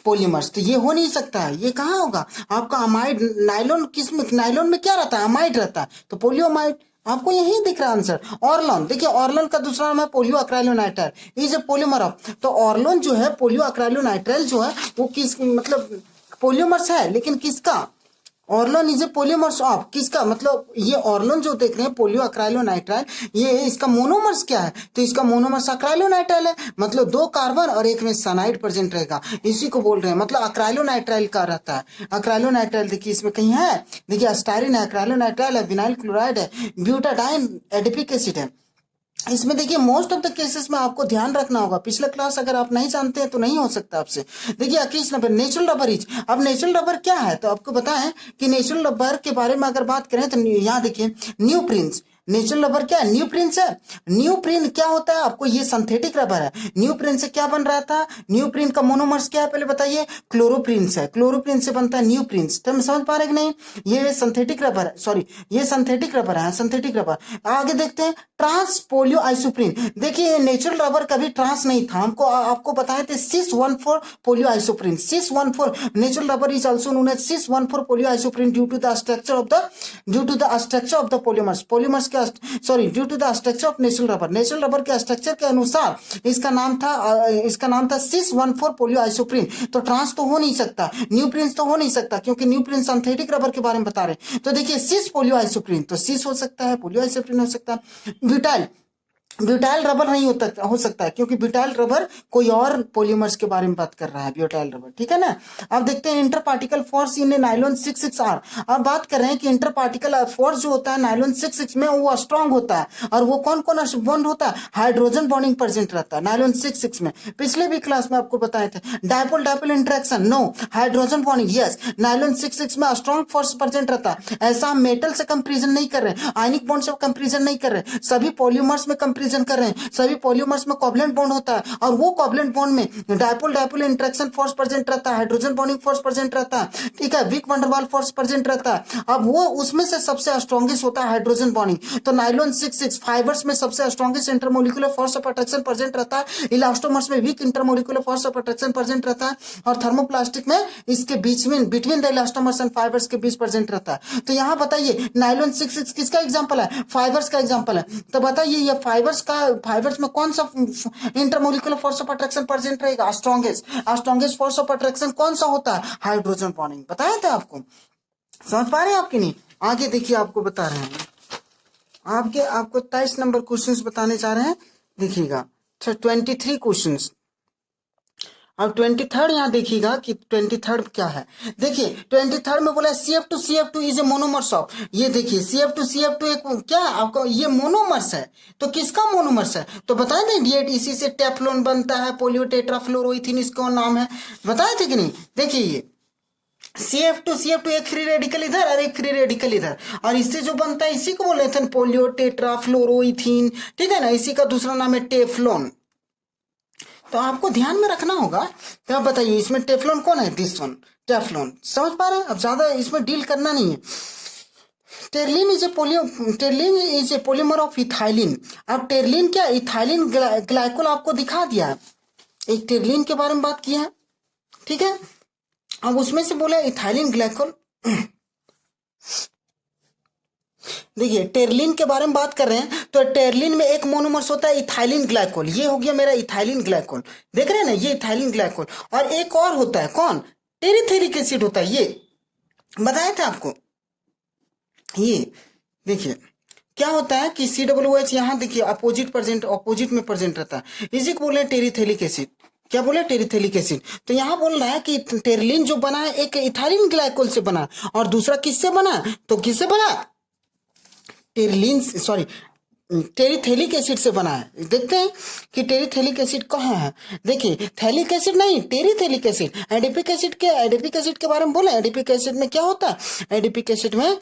पॉलीमर्स। तो ये हो नहीं सकता है, ये कहाँ होगा आपका अमाइड। नाइलॉन किसमें, नाइलॉन में क्या रहता है, अमाइड रहता है, तो पोलियोमाइड आपको यही दिख रहा है आंसर। ऑर्लोन, देखिए ऑर्लोन का दूसरा नाम है polyacrylonitrile, is a polymer of. तो ऑर्लोन जो है, पोलियो अक्राइलोनाइट्राइल जो है वो किस मतलब पोलियोमर्स है, लेकिन किसका, ऑर्लोन इज ए पोलियोमर्स ऑफ, किसका मतलब ये ऑर्लोन जो देख रहे हैं पोलियो अक्राइलोनाइट्राइल, ये इसका मोनोमर्स क्या है, तो इसका मोनोमर्स अक्राइलोनाइट्राइल है, मतलब 2 कार्बन और एक में साइनाइड प्रेजेंट रहेगा, इसी को बोल रहे हैं, मतलब अक्राइलोनाइट्राइल का रहता है। अक्राइलोनाइट्राइल देखिए इसमें कहीं है, देखिए अस्टायरिन है, अक्राइलोनाइट्राइल है, विनाइल क्लोराइड है, ब्यूटाडाइन एडिपिक एसिड है। इसमें देखिए मोस्ट ऑफ द केसेस में आपको ध्यान रखना होगा, पिछला क्लास अगर आप नहीं जानते हैं तो नहीं हो सकता आपसे। देखिए 21 नंबर नेचुरल रबर इज। अब नेचुरल रबर क्या है, तो आपको बताएं कि नेचुरल रबर के बारे में अगर बात करें तो यहाँ देखिए न्यू प्रिंस, नेचुरल रबर क्या है, न्यू प्रिंस है। न्यू प्रिंट क्या होता है आपको, ये सिंथेटिक रबर है। न्यू प्रिंट से क्या बन रहा था, न्यू प्रिंट का मोनोमर्स क्या है पहले बताइए, क्लोरोप्रिंस है, क्लोरोप्रिंस से बनता है न्यू प्रिंस। तो समझ पा रहे कि नहीं, ये सिंथेटिक रबर है, सॉरी ये सिंथेटिक रबर है, सिंथेटिक रबर। आगे देखते हैं ट्रांस पोलियो आइसोप्रीन। देखिए नेचुरल रबर कभी ट्रांस नहीं था, हमको आपको बताए थे सिस-1,4 पोलियो आइसोप्रीन, सिस-1,4 natural rubber is also known as सिस-1,4 poly isoprene due to the structure of the polymers sorry due to the structure of natural rubber, natural rubber के स्ट्रक्चर के अनुसार इसका नाम था सिस-1,4 पोलियो आइसोप्रीन। तो ट्रांस तो हो नहीं सकता, न्यू प्रिंस तो हो नहीं सकता, क्योंकि न्यू प्रिंस सिंथेटिक रबर के बारे में बता रहे। तो देखिए सिस पोलियो आइसोप्रीन, तो सिस हो सकता है, पोलियो आइसोप्रीन हो सकता है। ब्यूटाइल रबर नहीं हो सकता है, क्योंकि ब्यूटाइल रबर कोई और पॉलीमर्स के बारे में बात कर रहा है, ब्यूटाइल रबर, ठीक है ना। अब देखते हैं inter particle force in nylon 6,6R। अब बात कर रहे हैं कि इंटर पार्टिकल फोर्स जो होता है नाइलॉन 6,6 में वो स्ट्रांग होता है, और वो कौन कौन बॉन्ड होता है, हाइड्रोजन बॉन्डिंग प्रेजेंट रहता है नाइलॉन 6,6 में। पिछले भी क्लास में आपको बताए थे dipole dipole interaction, no, hydrogen bonding yes, nylon 6,6 में स्ट्रांग फोर्स प्रेजेंट रहता है। ऐसा हम मेटल से कंपेरिजन नहीं कर रहे, आयनिक बॉन्ड से कंपेरिजन नहीं कर रहे, सभी पॉलीमर्स में कंपेरिजन रीजन कर रहे हैं, सभी पॉलीमर्स में कोवलेंट बॉन्ड होता है और वो कोवलेंट बॉन्ड में dipole dipole interaction force present रहता है, हाइड्रोजन बॉन्डिंग फोर्स प्रेजेंट रहता है, ठीक है, विक वंडरवाल फोर्स प्रेजेंट रहता है। अब वो उसमें से सबसे स्ट्रॉन्गेस्ट होता है हाइड्रोजन बॉन्डिंग। तो नाइलॉन 6 फाइबर्स में सबसे strongest intermolecular force of attraction present रहता है, इलास्टोमर्स में weak intermolecular force of attraction present रहता है और थर्मोप्लास्टिक में इसके बीच में between the elastomers and fibres के बीच प्रेजेंट रहता है। तो यहाँ बताइए नाइलॉन 6 किसका एग्जांपल है? फाइबर्स का एग्जांपल है। तो बताइए ये फाइबर्स में कौन सा intermolecular force of attraction present रहेगा? स्ट्रॉन्गेस्ट फोर्स ऑफ अट्रैक्शन कौन सा होता है? Hydrogen bonding. बताया था आपको, समझ पा रहे हैं आपकी नहीं? आगे देखिए आपको बता रहे हैं, आपको 23 नंबर क्वेश्चंस बताने जा रहे हैं, देखिएगा 23 क्वेश्चंस। अब 23rd यहाँ देखिएगा कि 23rd क्या है। देखिए 23rd में बोला CF2 is a monomers of, ये देखिए CF2 एक क्या आपका ये मोनोमर्स है। तो किसका मोनोमर्स है? तो बताए थे डिएट, इसी से टेफ्लॉन बनता है, पोलियोटेट्राफ्लोरोइथीन इसका नाम है, बताए थे कि नहीं? देखिए ये CF2 एक फ्री रेडिकल इधर और एक फ्री रेडिकल इधर, और इससे जो बनता है इसी को बोल रहे थे पोलियोटेट्राफ्लोरोइथीन, ठीक है ना, इसी का दूसरा नाम है टेफ्लॉन। तो आपको ध्यान में रखना होगा। तो आप बताइए इसमें टेफ्लॉन कौन है? दिस वन टेफ्लॉन, समझ पा रहे हैं? अब ज्यादा इसमें डील करना नहीं है। Terylene is a polymer of ethylene. अब टेरलिन क्या, इथाइलिन ग्लाइकोल आपको दिखा दिया है, एक टेरलिन के बारे में बात किया है, ठीक है। अब उसमें से बोला इथाइलिन ग्लाइकोल। देखिए टेरलिन के बारे में बात कर रहे हैं, तो टेरलिन में एक मोनोमर्स होता है इथाइलिन ग्लाइकोल, ये हो गया मेरा इथाइलिन ग्लाइकोल, देख रहे हैं ना, ये इथाइलिन ग्लाइकोल। और एक और होता है कौन? टेरिथेलिक एसिड होता है, ये बताया था आपको। ये देखिए क्या होता है कि COOH यहाँ देखिए अपोजिट में प्रेजेंट रहता है, इसी को बोले टेरिथेलिक एसिड। क्या बोले? टेरिथेलिक एसिड। तो यहाँ बोल रहा है कि टेरलिन जो बना है एक इथाइलिन ग्लाइकोल से बना, और दूसरा किससे बना? तो किससे बना? टेरिथेलिक एसिड से बना है। देखते हैं कि टेरिथेलिक एसिड कहाँ है। देखिए थैलिक एसिड नहीं, टेरिथेलिक एसिड। एडिपिक एसिड के बारे में बोले, एडिपिक एसिड में क्या होता है? एडिपिक एसिड में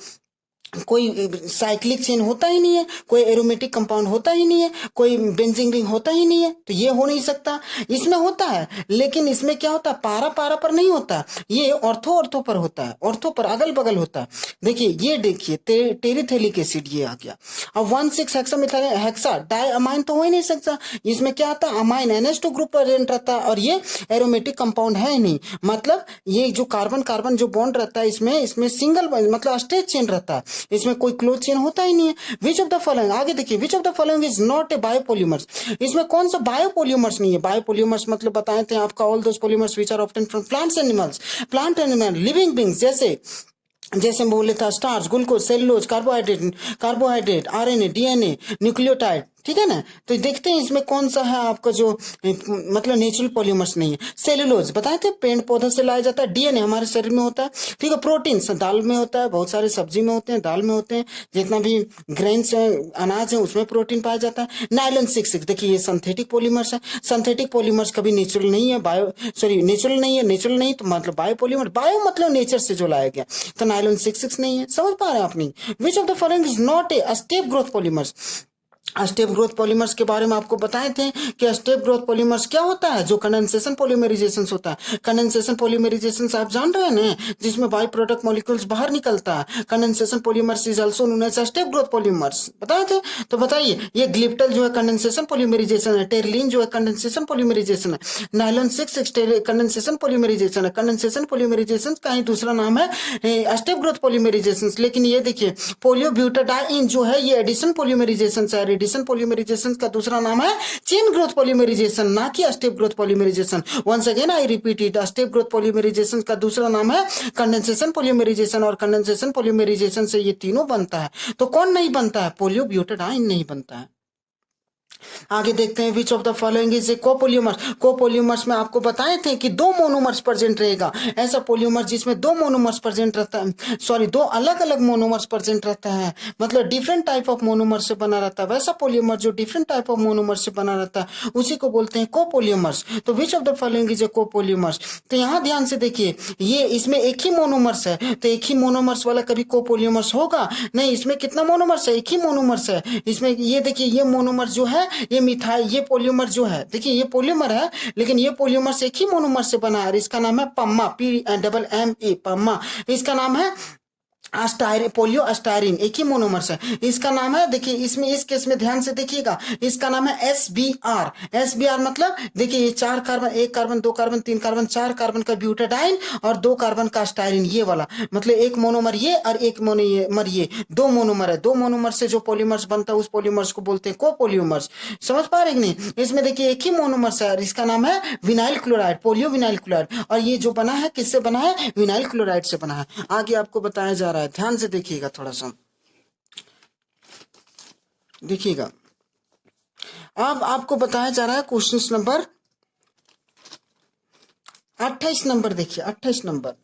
कोई साइक्लिक चेन होता ही नहीं है, कोई एरोमेटिक कंपाउंड होता ही नहीं है, कोई बेंजीन रिंग होता ही नहीं है, तो ये हो नहीं सकता। इसमें होता है, लेकिन इसमें क्या होता है? पारा पर नहीं होता, ये ऑर्थो पर होता है, ऑर्थो पर अगल बगल होता है। देखिए ये देखिए टेरिथेलिक एसिड ये आ गया। अब 1,6 हेक्सा डाइअमाइन तो हो ही नहीं सकता, इसमें क्या आता है? अमाइन NH2 ग्रुप प्रेजेंट रहता है, और ये एरोमेटिक कंपाउंड है ही नहीं। मतलब ये जो कार्बन जो बॉन्ड रहता है इसमें सिंगल मतलब स्ट्रेच चेन रहता है, इसमें कोई क्लोज चेन होता ही नहीं है। विच ऑफ द फॉलोइंग, आगे देखिए, which of the following is not a biopolymers. इसमें कौन सा बायोपॉलीमर्स नहीं है? बायोपॉलीमर्स मतलब बताए थे आपका all those polymers which are obtained from plant animal living beings, जैसे बोले था starch, glucose, cellulose, carbohydrate, RNA, DNA, nucleotide, ठीक है ना। तो देखते हैं इसमें कौन सा है आपका जो मतलब नेचुरल पॉलीमर्स नहीं है। सेलुलोज बताए थे पेड़ पौधों से लाया जाता है, DNA हमारे शरीर में होता है, ठीक है। प्रोटीन दाल में होता है, बहुत सारे सब्जी में होते हैं, दाल में होते हैं, जितना भी ग्रेन्स है अनाज है उसमें प्रोटीन पाया जाता है। नाइलॉन 6 देखिए ये सिंथेटिक पॉलीमर्स है। सिंथेटिक पॉलीमर्स कभी नेचुरल नहीं है, नेचुरल नहीं तो मतलब बायोपॉलीमर, बायो मतलब नेचर से जो लाया गया, तो नाइलॉन 6 नहीं है। समझ पा रहे हैं आप नहीं? विच of the following is not a step growth polymers. Step growth polymers के बारे में आपको बताए थे कि स्टेप ग्रोथ पॉलीमर्स क्या होता है? जो कंडेंसेशन पॉलीमराइजेशन होता है। कंडेंसेशन पॉलीमराइजेशन आप जान रहे हैं ना, जिसमें बाई प्रोडक्ट मॉलिक्यूल्स बाहर निकलता है। Condensation polymers is also known as step growth polymers, बताए थे। तो बताइए ये ग्लिप्टल जो है कंडेंसेशन पॉलीमराइजेशन है, टेरलिन जो है कंडेंसेशन पॉलीमराइजेशन है, नाइलॉन 6 कंडेंसेशन पॉलीमराइजेशन है। कंडेंसेशन पॉलीमराइजेशन का ही दूसरा नाम है स्टेप ग्रोथ पॉलीमराइजेशन। लेकिन ये देखिए पोलियोब्यूटाडाइन जो है ये एडिशन पॉलीमराइजेशन है। एडिशन पॉलीमराइजेशन का दूसरा नाम है चेन ग्रोथ पॉलीमराइजेशन, ना कि step growth polymerization. Once again I repeat it, step growth polymerization का दूसरा नाम है कंडेंसेशन पॉलीमराइजेशन, और कंडेंसेशन पॉलीमराइजेशन से ये तीनों बनता है। तो कौन नहीं बनता है? पोलियोब्यूटाडाइन नहीं बनता है। आगे देखते हैं which of the following is a copolymers. Copolymers में आपको बताए थे कि 2 मोनोमर्स प्रेजेंट रहेगा। ऐसा पोलियोमर जिसमें 2 मोनोमर्स प्रेजेंट रहता है, सॉरी 2 अलग अलग मोनोमर्स प्रेजेंट रहता है, मतलब डिफरेंट टाइप ऑफ मोनोमर से बना रहता है। वैसा पोलियोमर जो डिफरेंट टाइप ऑफ मोनोमर से बना रहता है उसी को बोलते हैं कोपोलियोमर्स। तो which of the following is a copolymers. तो यहाँ ध्यान से देखिए ये इसमें एक ही मोनोमर्स है, तो एक ही मोनोमर्स वाला कभी कोपोलियोमर्स होगा नहीं। इसमें कितना मोनोमर्स है? एक ही मोनोमर्स है इसमें। ये देखिए ये मोनोमर जो है ये मिथाइल, ये पोलियोमर जो है, देखिए ये पोलियोमर है, लेकिन ये पोलियोमर एक ही मोनोमर से बना है, इसका नाम है पम्मा, PMMA, पम्मा। इसका नाम है अस्टायरिन, पोलियो अस्टायरिन, एक ही मोनोमर्स है। इसका नाम है, देखिए इसमें इस केस में ध्यान से देखिएगा, इसका नाम है SBR। SBR मतलब देखिए ये 4 carbon, 1 carbon, 2 carbon, 3 carbon, 4 carbon का ब्यूटाडाइन और 2 कार्बन का अस्टायरिन, ये वाला मतलब एक मोनोमर ये और एक मोनोमर ये, 2 मोनोमर है। 2 मोनोमर से जो पॉलीमर्स बनता है उस पॉलीमर्स को बोलते हैं कोपोलियोमर्स। समझ पा रहे कि नहीं? इसमें देखिए एक ही मोनोमर्स है और इसका नाम है vinyl chloride, polio vinyl chloride. और ये जो बना है किससे बना है? विनाइल क्लोराइड से बना है। आगे आपको बताया जा रहा है, ध्यान से देखिएगा, थोड़ा सा देखिएगा। अब आपको बताया जा रहा है क्वेश्चन नंबर 28 नंबर, देखिए 28 नंबर,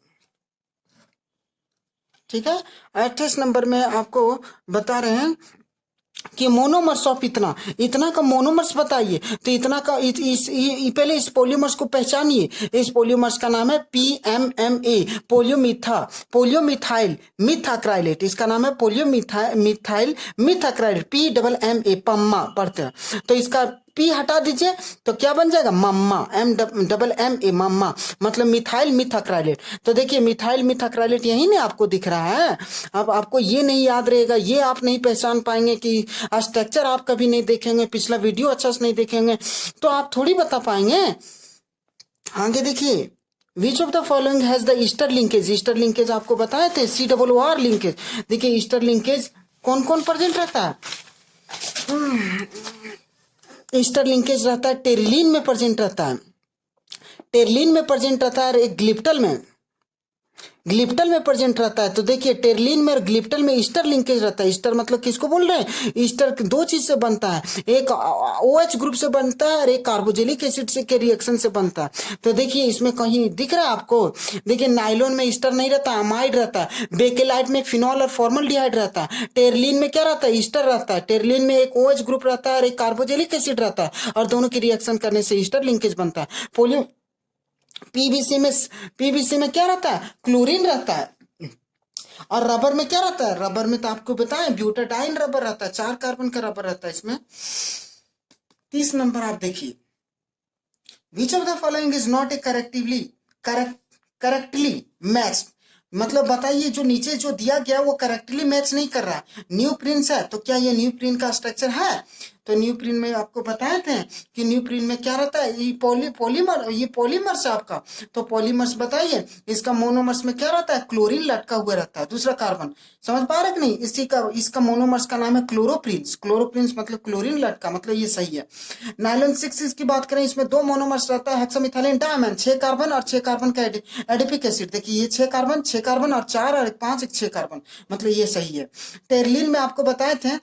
ठीक है। 28 नंबर में आपको बता रहे हैं कि मोनोमर्स ऑफ इतना, इतना का मोनोमर्स बताइए। तो इतना का पहले इस पोलियोमर्स को पहचानिए। इस पोलियोमर्स का नाम है PMMA, पोलियोमिथाइल मिथाक्राइलेट। इसका नाम है पोलियोमिथाइल मिथाक्राइलेट, PMMA, पम्मा पढ़ते हैं। तो इसका P हटा दीजिए तो क्या बन जाएगा? मम्मा, MMMA, मम्मा मतलब मिथाइल मिथाक्राइलेट। तो देखिए मिथाइल मिथाक्राइलेट यही ना आपको दिख रहा है। अब आपको ये नहीं याद रहेगा, ये आप नहीं पहचान पाएंगे कि स्ट्रक्चर आप कभी नहीं देखेंगे, पिछला वीडियो अच्छा से नहीं देखेंगे, तो आप थोड़ी बता पाएंगे। आगे देखिए, which of the following has the Easter linkage. Easter linkage आपको बताए थे, COR लिंकेज। देखिए ईस्टर लिंकेज कौन कौन प्रेजेंट रहता है? ईस्टर लिंकेज रहता है टेरिलीन में प्रेजेंट रहता है, टेरिलीन में प्रेजेंट रहता है, और एक ग्लिप्टल में, ग्लिप्टल में प्रेजेंट रहता है। तो देखिए टेरिलीन में और ग्लिप्टल में ईस्टर लिंकेज रहता है। ईस्टर मतलब किसको बोल रहे हैं? ईस्टर 2 चीज से बनता है, एक OH ग्रुप से बनता है और एक कार्बोजेलिक एसिड से के रिएक्शन से बनता है। तो देखिए इसमें कहीं दिख रहा है आपको? देखिए नाइलॉन में ईस्टर नहीं रहता, अमाइड रहता है। बेकेलाइट में फिनॉल और फॉर्मल्डिहाइड रहता है। टेरिलीन में क्या रहता है? ईस्टर रहता है। टेरिलीन में एक OH ग्रुप रहता है और एक कार्बोजेलिक एसिड रहता है, और दोनों की रिएक्शन करने से ईस्टर लिंकेज बनता है। पोलियो पीवीसी में क्या रहता है? क्लोरीन रहता है। और रबर में क्या रहता है? रबर में तो आपको बताएं ब्यूटाडाइन रबर रहता है, 4 कार्बन का रबर रहता है इसमें। 30 नंबर आप देखिए, which of the following is not a correctly matched. मतलब बताइए जो नीचे जो दिया गया वो करेक्टली मैच नहीं कर रहा। न्यूप्रिन्स है, तो क्या ये न्यूप्रिन का स्ट्रक्चर है? तो न्यूप्रिन में आपको बताए थे कि न्यूप्रिन में क्या रहता है? ये पॉलीमर, ये पॉलीमर्स है आपका। तो पॉलीमर्स बताइए, इसका मोनोमर्स में क्या रहता है? क्लोरीन लटका हुआ रहता है, दूसरा कार्बन। समझ पा रहे कि नहीं? इसका मोनोमर्स का नाम है क्लोरोप्रिंस। क्लोरोप्रिंस मतलब क्लोरीन लटका, मतलब ये सही है। नाइलॉन 6 की बात करें, इसमें 2 मोनोमर्स रहता है, हेक्सामिथाइलिन डायमंड, 6 कार्बन और 6 कार्बन का एडिपिक एसिड। देखिए ये 6 कार्बन, 6 कार्बन और 4 और 5, 6 कार्बन, मतलब ये सही है। टेरिलीन में आपको बताए थे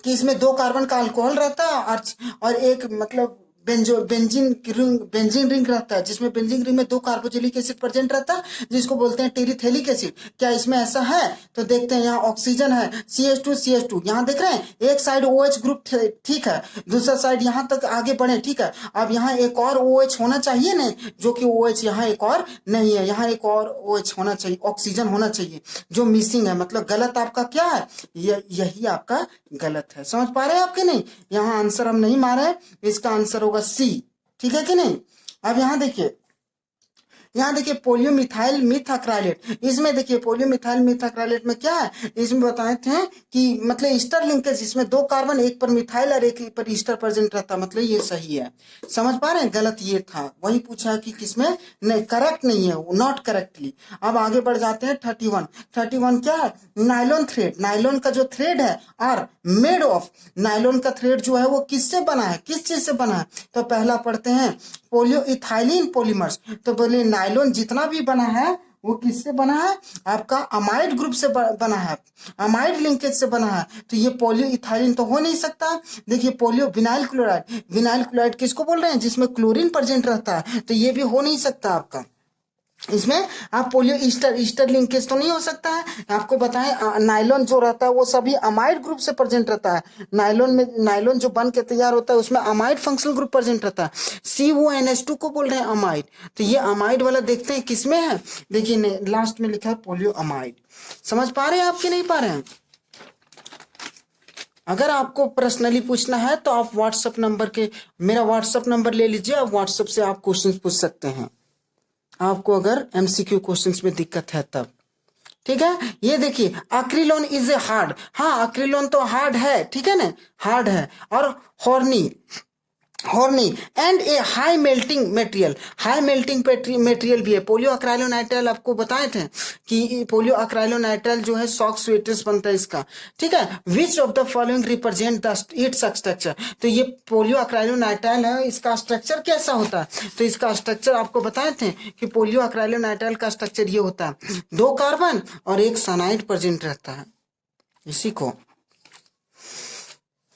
कि इसमें 2 कार्बन का अल्कोहल रहता है और एक मतलब बेंजीन रिंग रहता है, जिसमें बेंजीन रिंग में 2 कार्बोजेलिक एसिड प्रेजेंट रहता है, जिसको बोलते हैं टेरिथेलिक एसिड। क्या इसमें ऐसा है? तो देखते हैं, यहाँ ऑक्सीजन है, CH2 यहाँ देख रहे हैं, एक साइड OH ग्रुप ठीक है, दूसरा साइड यहाँ तक आगे बढ़े, ठीक है। अब यहाँ एक और OH होना चाहिए ना, जो कि OH यहाँ एक और नहीं है, यहाँ एक और OH होना चाहिए, ऑक्सीजन होना चाहिए, जो मिसिंग है। मतलब गलत आपका क्या है? यही आपका गलत है। समझ पा रहे हैं आपके नहीं? यहाँ आंसर हम नहीं मारे, इसका आंसर होगा C, ठीक है कि नहीं? अब यहाँ देखिए पोलियोमिथाइल मिथाक्राइलेट। इसमें देखिए पोलियोमिथाइल मिथाक्राइलेट में क्या है? इसमें बताए थे कि मतलब ईस्टर लिंकेज, इसमें 2 कार्बन, एक पर मिथाइल और एक पर ईस्टर प्रेजेंट रहता, मतलब ये सही है। समझ पा रहे हैं? गलत ये था, वही पूछा कि किसमें नहीं, करेक्ट नहीं है, नॉट करेक्टली। अब आगे बढ़ जाते हैं 31 क्या है? Nylon thread. नाइलॉन का जो थ्रेड है आर मेड ऑफ, नाइलॉन का थ्रेड जो है वो किससे बना है, किस चीज से बना है? तो पहला पढ़ते हैं पोलियोइथाइलिन पॉलीमर्स। तो बोले नाइलॉन जितना भी बना है वो किससे बना है? आपका अमाइड ग्रुप से बना है, अमाइड लिंकेज से बना है। तो ये पोलियोइथाइलिन तो हो नहीं सकता। देखिए polio vinyl chloride, vinyl chloride किसको बोल रहे हैं? जिसमें क्लोरीन प्रेजेंट रहता है, तो ये भी हो नहीं सकता आपका। इसमें आप पोलियो ईस्टर लिंकेज तो नहीं हो सकता है। आपको बताएं नाइलॉन जो रहता है वो सभी अमाइड ग्रुप से प्रेजेंट रहता है। नाइलॉन जो बन के तैयार होता है उसमें अमाइड फंक्शनल ग्रुप प्रेजेंट रहता है। CONH2 को बोल रहे हैं अमाइड। तो ये अमाइड वाला देखते हैं किसमें है। देखिए लास्ट में लिखा है पोलियो अमाइड। समझ पा रहे हैं आपके नहीं पा रहे हैं? अगर आपको पर्सनली पूछना है तो आप व्हाट्सएप नंबर के, मेरा व्हाट्सएप नंबर ले लीजिए, आप व्हाट्सएप से आप क्वेश्चन पूछ सकते हैं, आपको अगर एमसीक्यू क्वेश्चंस में दिक्कत है तब। ठीक है, ये देखिए एक्रिलोन इज ए हार्ड, हाँ एक्रिलोन तो हार्ड है, ठीक है ना, हार्ड है। और horny, horny and A high melting material, high melting material भी है। पोलियो अक्राइलोनाइट्राइल आपको बताए थे कि पोलियो अक्राइलोनाइट्राइल जो है सॉक्स स्वेटर्स बनता है इसका, ठीक है। Which of the following represent the its structure, तो ये पोलियो अक्राइलोनाइट्राइल है, इसका स्ट्रक्चर कैसा होता है, तो इसका स्ट्रक्चर आपको बताए थे कि पोलियो अक्राइलोनाइट्राइल का स्ट्रक्चर ये होता है, 2 कार्बन और 1 साइनाइड प्रेजेंट रहता है इसी को।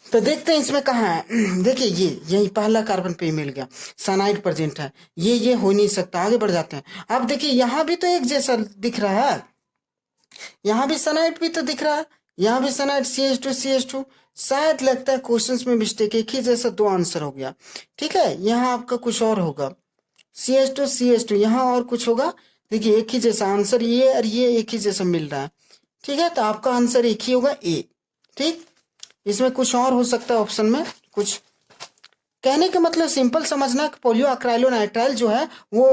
तो देखते हैं इसमें कहाँ है, देखिए ये यही पहला कार्बन पे ही मिल गया, साइनाइड प्रेजेंट है, ये हो नहीं सकता। आगे बढ़ जाते हैं। अब देखिए यहाँ भी तो एक जैसा दिख रहा है, यहाँ भी साइनाइड भी तो दिख रहा है, यहाँ भी साइनाइड CH2 शायद लगता है क्वेश्चंस में मिस्टेक, एक ही जैसा 2 आंसर हो गया, ठीक है। यहाँ आपका कुछ और होगा, CH2 यहाँ और कुछ होगा, देखिए एक ही जैसा आंसर, ये और ये एक ही जैसा मिल रहा है, ठीक है। तो आपका आंसर एक ही होगा ए, ठीक। इसमें कुछ और हो सकता है ऑप्शन में कुछ, कहने का मतलब सिंपल समझना कि पोलियो अक्राइलोनाइट्राइल जो है वो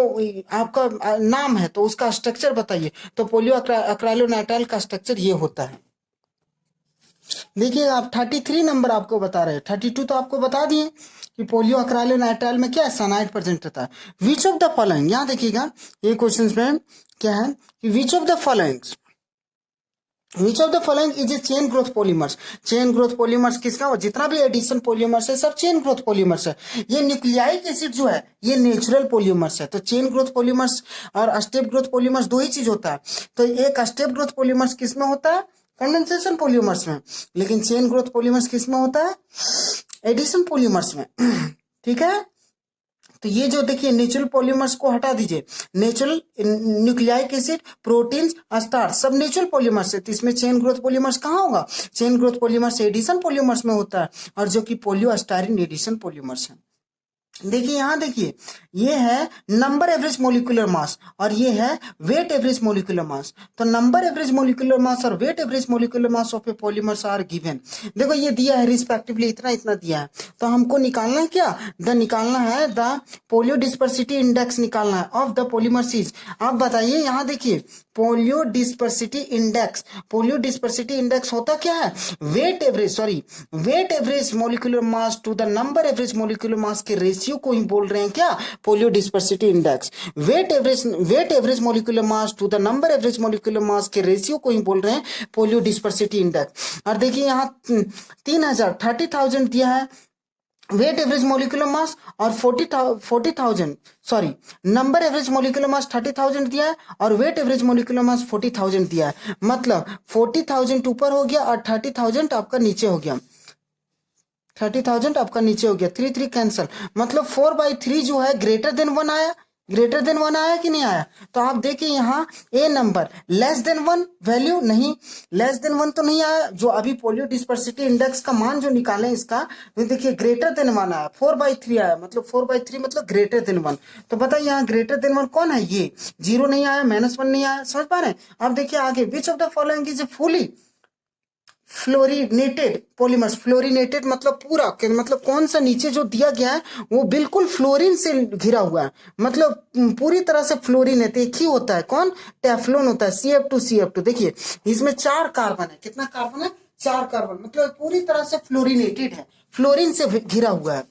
आपका नाम है तो उसका स्ट्रक्चर बताइए, तो पोलियो अक्राइलोनाइट्राइल का स्ट्रक्चर ये होता है। देखिए आप 33 नंबर आपको बता रहे हैं, 32 तो आपको बता दिए कि पोलियो अक्राइलोनाइट्राइल में क्या है, साइनाइड प्रेजेंट रहता है। विच ऑफ द फॉलोइंग, यहाँ देखिएगा ये क्वेश्चन में क्या है कि विच of the following, which of the following is A chain growth polymers, chain growth polymers किसका, जितना भी एडिशन पॉलीमर्स है सब चेन ग्रोथ पॉलीमर्स है। ये न्यूक्लियाइक एसिड जो है ये नेचुरल पॉलीमर्स है, तो चेन ग्रोथ पॉलीमर्स और स्टेप ग्रोथ पॉलीमर्स 2 ही चीज होता है। तो एक स्टेप ग्रोथ पॉलीमर्स किस में होता है, कंडेंसेशन पॉलीमर्स में, लेकिन चेन ग्रोथ पॉलीमर्स किस में होता है, एडिशन पॉलीमर्स में, ठीक है। तो ये जो देखिए नेचुरल पॉलीमर्स को हटा दीजिए, natural nucleic acid, proteins, starch सब नेचुरल पॉलीमर्स है, तो इसमें चेन ग्रोथ पॉलीमर्स कहाँ होगा, chain growth polymers addition polymers में होता है, और जो कि पोलियो स्टायरिन एडिशन पॉलीमर्स है। देखिए यहाँ देखिए ये है नंबर एवरेज मोलिकुलर मास और ये है वेट एवरेज मोलिकुलर मास। तो नंबर एवरेज मोलिकुलर मास और weight average molecular mass of a polymers are given. देखो ये दिया है रिस्पेक्टिवली, इतना इतना दिया है, तो हमको निकालना है क्या, निकालना है द पोलियो डिस्पर्सिटी इंडेक्स निकालना है ऑफ द पॉलीमर्स। आप बताइए यहाँ देखिए polydispersity index, polydispersity index होता क्या है, weight average molecular mass to the number average molecular mass के रेशियो को ही बोल रहे हैं क्या, polydispersity index. Weight average molecular mass to the number average molecular mass के रेशियो को ही बोल रहे हैं पोलियो डिस्पर्सिटी इंडेक्स। और देखिए यहाँ 30,000 दिया है वेट एवरेज मोलिकुलर मास और 40,000 सॉरी नंबर एवरेज मोलिकुलर मास 30,000 दिया है और वेट एवरेज मोलिकुलर मास 40,000 दिया है। मतलब 40,000 ऊपर हो गया और 30,000 आपका नीचे हो गया, 30,000 आपका नीचे हो गया, 3 कैंसल, मतलब 4/3 जो है ग्रेटर देन 1 आया, ग्रेटर देन 1 आया कि नहीं आया। तो आप देखिए यहाँ ए नंबर लेस देन 1 वैल्यू नहीं, लेस देन 1 तो नहीं आया, जो अभी पोलियो डिस्पर्सिटी इंडेक्स का मान जो निकाले इसका, तो देखिए ग्रेटर देन 1 आया, 4/3 आया, मतलब 4/3 मतलब ग्रेटर देन 1। तो बताइए यहाँ ग्रेटर देन 1 कौन है, ये 0 नहीं आया, -1 नहीं आया, समझ पा रहे हैं। अब देखिए आगे विच of the following is A fully fluorinated polymers, fluorinated मतलब पूरा, मतलब कौन सा नीचे जो दिया गया है वो बिल्कुल फ्लोरीन से घिरा हुआ है, मतलब पूरी तरह से फ्लोरीन है, एक ही होता है, कौन, टेफ्लॉन होता है, CF2 देखिए इसमें 4 कार्बन है, कितना कार्बन है, 4 कार्बन, मतलब पूरी तरह से फ्लोरिनेटेड है, फ्लोरीन से घिरा हुआ है।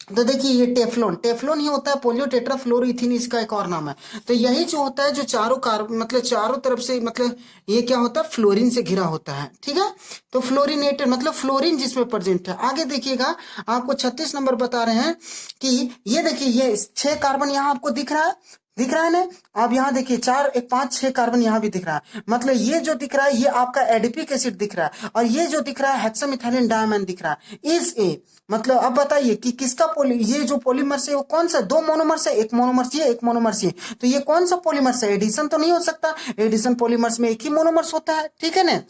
तो देखिए ये टेफ्लॉन ही होता है, पोलियो टेट्राफ्लोरोइथीन इसका एक और नाम है। तो यही जो होता है जो चारों कार्बन मतलब चारों तरफ से, मतलब ये क्या होता है, फ्लोरीन से घिरा होता है, ठीक है। तो फ्लोरिनेटेड मतलब फ्लोरीन जिसमें प्रेजेंट है। आगे देखिएगा आपको 36 नंबर बता रहे हैं कि ये देखिए ये 6 कार्बन यहाँ आपको दिख रहा है ना। अब यहाँ देखिए 4 1 5 6 कार्बन यहाँ भी दिख रहा है, मतलब ये जो दिख रहा है ये आपका एडिपिक एसिड दिख रहा है, और ये जो दिख रहा है हेक्सामिथाइलिन डायमंड दिख रहा है, इज ए, मतलब अब बताइए कि किसका ये जो पॉलीमर्स है वो कौन सा, 2 मोनोमर्स है, एक मोनोमर्स ये एक मोनोमर्स ये, तो ये कौन सा पॉलीमर्स है, एडिशन तो नहीं हो सकता, एडिशन पॉलीमर्स में एक ही मोनोमर्स होता है, ठीक है ना।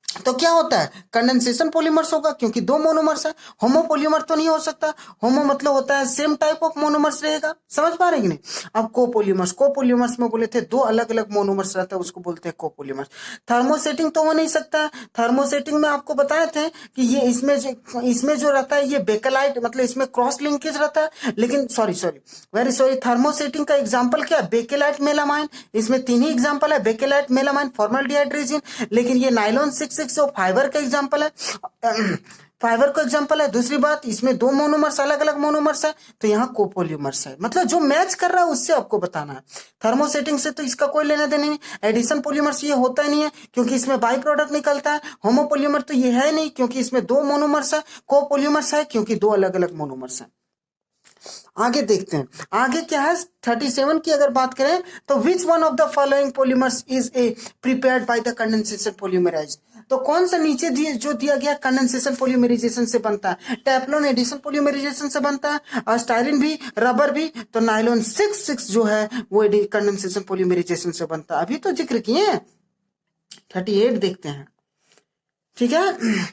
तो क्या होता है, कंडेंसेशन पॉलीमर्स होगा क्योंकि दो मोनोमर्स है। होमो पॉलीमर तो नहीं हो सकता, होमो मतलब होता है सेम टाइप ऑफ मोनोमर्स रहेगा, समझ पा रहे हैं कि नहीं। अब कोपोलीमर्स, कोपोलीमर्स में बोले थे दो अलग अलग मोनोमर्स रहता है, उसको बोलते हैं कोपोलीमर्स। थर्मोसेटिंग तो हो नहीं सकता। थर्मोसेटिंग में आपको बताए थे कि ये इसमें जो रहता है ये बेकेलाइट, मतलब इसमें क्रॉस लिंकेज रहता है। लेकिन sorry sorry very sorry, thermosetting का एग्जाम्पल क्या है, बेकेलाइट मेलामाइन। इसमें तीन ही एग्जाम्पल है, बेकेलाइट मेलामाइन फॉर्मल्डिहाइड रेजिन। लेकिन ये नाइलॉन 6 जो फाइबर का एग्जाम्पल है, फाइबर का एग्जाम्पल है। दूसरी बात, इसमें दो मोनोमर्स, अलग अलग मोनोमर्स है, तो यहाँ कोपोल्यूमर्स है, मतलब जो मैच कर रहा है उससे आपको बताना है। थर्मोसेटिंग से तो इसका कोई लेना देना नहीं। एडिशन पोल्यूमर्स ये होता ही नहीं है क्योंकि इसमें बाई प्रोडक्ट निकलता है। होमोपोल्यूमर तो ये है नहीं क्योंकि इसमें दो मोनोमर्स है। कोपोल्यूमर्स है क्योंकि दो अलग अलग मोनोमर्स है। आगे देखते हैं, आगे क्या है 37 की अगर बात करें तो which one of the following polymers is a prepared by the condensation polymerize. तो कौन सा नीचे जो दिया गया कंडेंसेशन पॉलीमराइजेशन से बनता है, टेफ्लॉन एडिशन पॉलीमराइजेशन से बनता है, और स्टाइरिन भी, रबर भी, तो नाइलॉन 6 जो है वो कंडेंसेशन पॉलीमराइजेशन से बनता है। अभी तो जिक्र किए हैं। 38 देखते हैं, ठीक है।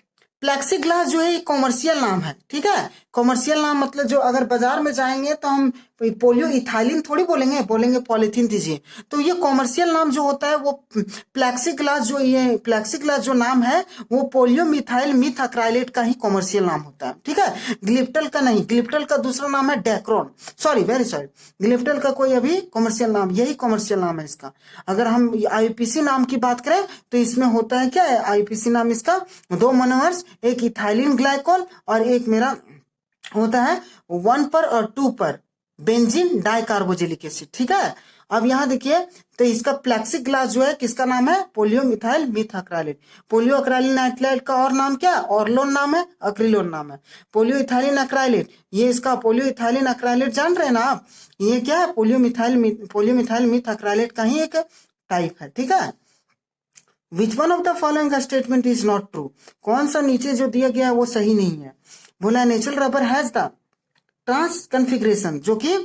प्लेक्सी ग्लास जो है कॉमर्शियल नाम है, ठीक है। कॉमर्शियल नाम मतलब जो अगर बाजार में जाएंगे तो हम पोलियो इथाइलिन थोड़ी बोलेंगे, बोलेंगे पॉलिथीन दीजिए। तो ये कॉमर्शियल नाम जो होता है वो प्लेक्सी ग्लास, जो ये प्लेक्सी ग्लास जो नाम है वो पोलियो मिथाइल मिथ अक्राइलेट का ही कॉमर्शियल नाम होता है, ठीक है। ग्लिप्टल का नहीं, ग्लिप्टल का दूसरा नाम है Dacron, sorry very sorry, glyptal का कोई अभी कॉमर्शियल नाम, यही कॉमर्शियल नाम है इसका। अगर हम आईपीसी नाम की बात करें तो इसमें होता है क्या है, आईपीसी नाम इसका दो मोनोमर्स, एक इथाइलिन ग्लाइकोल और एक मेरा होता है 1 पर और 2 पर बेंजीन डाइकार्बोजिलिक एसिड, ठीक है। अब यहां देखिए, तो इसका प्लेक्सी ग्लास जो है किसका नाम है, पोलियो मिथाइल मिथ अक्राइलेट। पोलियो अक्राइलिन अक्राइलेट का और नाम क्या है, ऑर्लोन नाम है, अक्रिलोन नाम है। पोलियो इथाइलिन अक्राइलेट, ये इसका पोलियो इथाइलिन अक्राइलेट जान रहे हैं ना आप, ये क्या है, पोलियो मिथाइल मिथ अक्राइलेट का ही एक टाइप है, ठीक है। विच one of the following statement is not true, कौन सा नीचे जो दिया गया है वो सही नहीं है। बोला natural rubber has the trans configuration, जो कि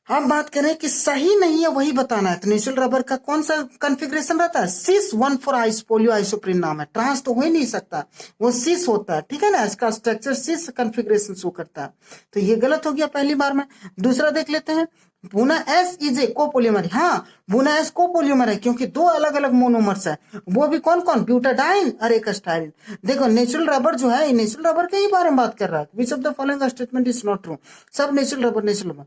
हम बात करें कि सही नहीं है वही बताना है। तो नेचुरल रबर का कौन सा कन्फिग्रेशन रहता है, सिस 1,4 आइस पोलियो आइसोप्रीन नाम है, ट्रांस तो हो ही नहीं सकता, वो सिस होता है, ठीक है ना। इसका स्ट्रक्चर सिस कन्फिग्रेशन शो करता है, तो ये गलत हो गया पहली बार में। दूसरा देख लेते हैं, बुना एस इज ए कोपोलिमर, हाँ बुना एस कोपोलिमर है क्योंकि दो अलग अलग मोनोमर्स है, वो भी कौन कौन, ब्यूटाडाइन और एक स्टाइरिन। देखो नेचुरल रबर जो है, नेचुरल रबर के ही बारे में बात कर रहा है। Which of the following statement is not true, सब नेचुरल रबर नेचुरल रबर।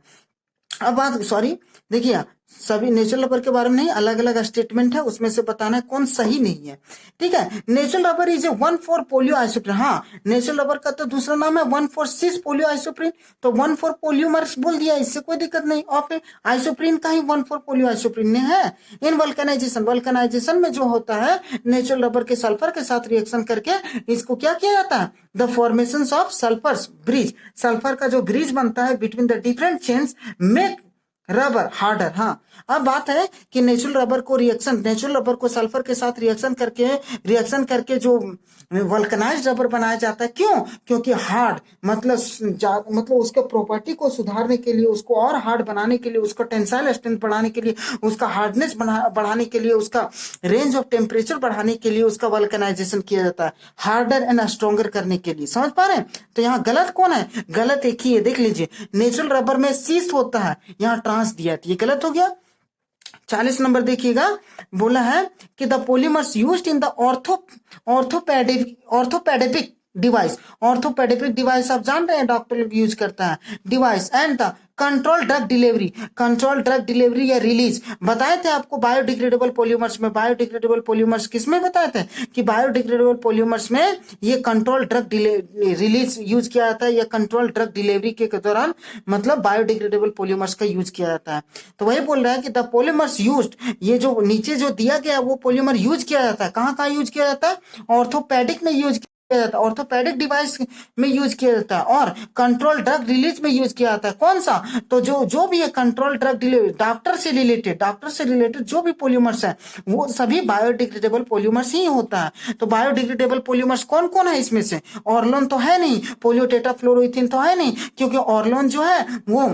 अब बात सॉरी देखिए, सभी नेचुरल रबर के बारे में नहीं, अलग अलग स्टेटमेंट है, उसमें से बताना है कौन सही नहीं है, ठीक है। Natural rubber is a 1,4 polio isoprene, हाँ नेचुरल रबर का तो दूसरा नाम है 1,4 सिस पोलियो आइसोप्रीन, तो 1,4 पोलियोमर्स बोल दिया, इससे कोई दिक्कत नहीं। और आइसोप्रीन का ही 1,4 पोलियो आइसोप्रीन है। इन वल्कनाइजेशन में जो होता है नेचुरल रबर के सल्फर के साथ रिएक्शन करके इसको क्या किया जाता है, the formation of sulphurs bridge, sulphur का जो ब्रिज बनता है between the different chains make rubber harder. हाँ, अब बात है कि नेचुरल रबर को सल्फर के साथ रिएक्शन करके जो वल्कनाइज्ड रबर बनाया जाता है, क्यों, क्योंकि हार्ड मतलब उसके प्रॉपर्टी को सुधारने के लिए, उसको और हार्ड बनाने के लिए, उसका टेंसाइल स्ट्रेंथ बढ़ाने के लिए, उसका हार्डनेस बढ़ाने के लिए, उसका रेंज ऑफ टेम्परेचर बढ़ाने के लिए उसका वल्कनाइजेशन किया जाता है, हार्डर एंड स्ट्रॉन्गर करने के लिए, समझ पा रहे हैं। तो यहाँ गलत कौन है, गलत एक ही है, देख लीजिए नेचुरल रबर में सीस होता है, यहाँ ट्रांस दिया है, ये गलत हो गया। 40 नंबर देखिएगा, बोला है कि the polymers used in the orthopaedic device आप जान रहे हैं, डॉक्टर लोग यूज करता है device, and the control drug delivery या रिलीज। बताए थे आपको बायोडिग्रेडेबल पॉलीमर्स किसमें बताए थे कि बायोडिग्रेडेबल पॉलीमर्स में ये कंट्रोल ड्रग रिलीज यूज किया जाता है, या कंट्रोल ड्रग डिलीवरी के दौरान मतलब बायोडिग्रेडेबल पॉलीमर्स का यूज किया जाता है। तो वही बोल रहा है कि द पॉलीमर्स यूज्ड, ये जो नीचे जो दिया गया वो पॉलीमर यूज किया जाता है, कहाँ यूज किया जाता है, ऑर्थोपेडिक में यूज किया जाता है, ऑर्थोपेडिक डिवाइस में यूज किया जाता है, और कंट्रोल ड्रग रिलीज में यूज किया जाता है। कौन सा, तो जो भी है कंट्रोल ड्रग डिलीवरी, डॉक्टर से रिलेटेड जो भी पॉलीमर्स है वो सभी बायोडिग्रेडेबल पॉलीमर्स ही होता है। तो बायोडिग्रेडेबल पॉलीमर्स कौन कौन है इसमें से, ऑर्लोन तो है नहीं, पोलियो टेट्राफ्लोरोइथेन तो है नहीं, क्योंकि ऑर्लोन जो है वो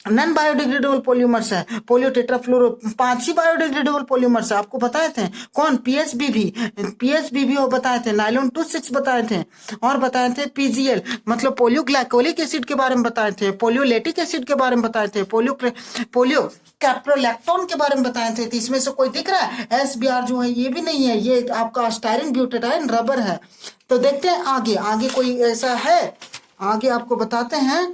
नॉन बायोडिग्रेडेबल पॉलीमर्स है पोलियो टेट्राफ्लोरो, 5 ही बायोडिग्रेडेबल पॉलीमर्स है, आपको बताए थे कौन, पीएचबीवी हो बताए थे, नायलॉन 26 बताए थे, और बताए थे पीजीएल मतलब पोलियो ग्लाइकोलिक एसिड के बारे में बताए थे, पोलियोलेटिक एसिड के बारे में बताए थे, पोलियो कैप्रोलैक्टोन के बारे में बताए थे। तो इसमें से कोई दिख रहा है? एसबीआर जो है ये भी नहीं है, ये आपका स्टायरिन ब्यूटेडाइन रबर है। तो देखते हैं आगे, आगे कोई ऐसा है, आगे आपको बताते हैं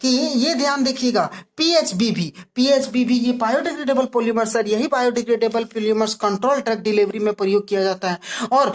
कि ये ध्यान देखिएगा, पीएचबीवी ये बायोडिग्रेडेबल पॉलीमर सर, यही biodegradable polymers control drug delivery में प्रयोग किया जाता है और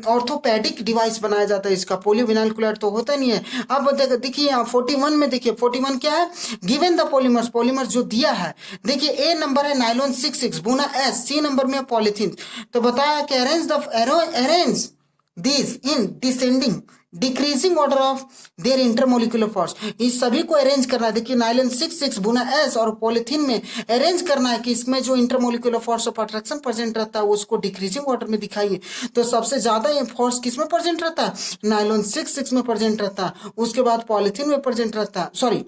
ऑर्थोपेडिक डिवाइस बनाया जाता है इसका, पोलियोविनाइल क्लोराइड तो होता नहीं है। अब देखिए यहाँ 41 में, देखिए 41 क्या है, गिवन द पॉलीमर्स जो दिया है, देखिए ए नंबर है नाइलॉन 66 बुना एस, सी नंबर में पॉलीथीन, तो बताया कि arrange this in descending decreasing order of their intermolecular force, इस सभी को अरेंज करना है। देखिए नाइलॉन 66 बुना एस और पॉलिथीन में अरेंज करना है कि इसमें जो intermolecular force of attraction present रहता है उसको डिक्रीजिंग ऑर्डर में दिखाइए। तो सबसे ज्यादा ये फोर्स किसमें प्रेजेंट रहता है, नाइलॉन 66 में प्रेजेंट रहता है, उसके बाद पॉलिथीन में प्रेजेंट रहता है, सॉरी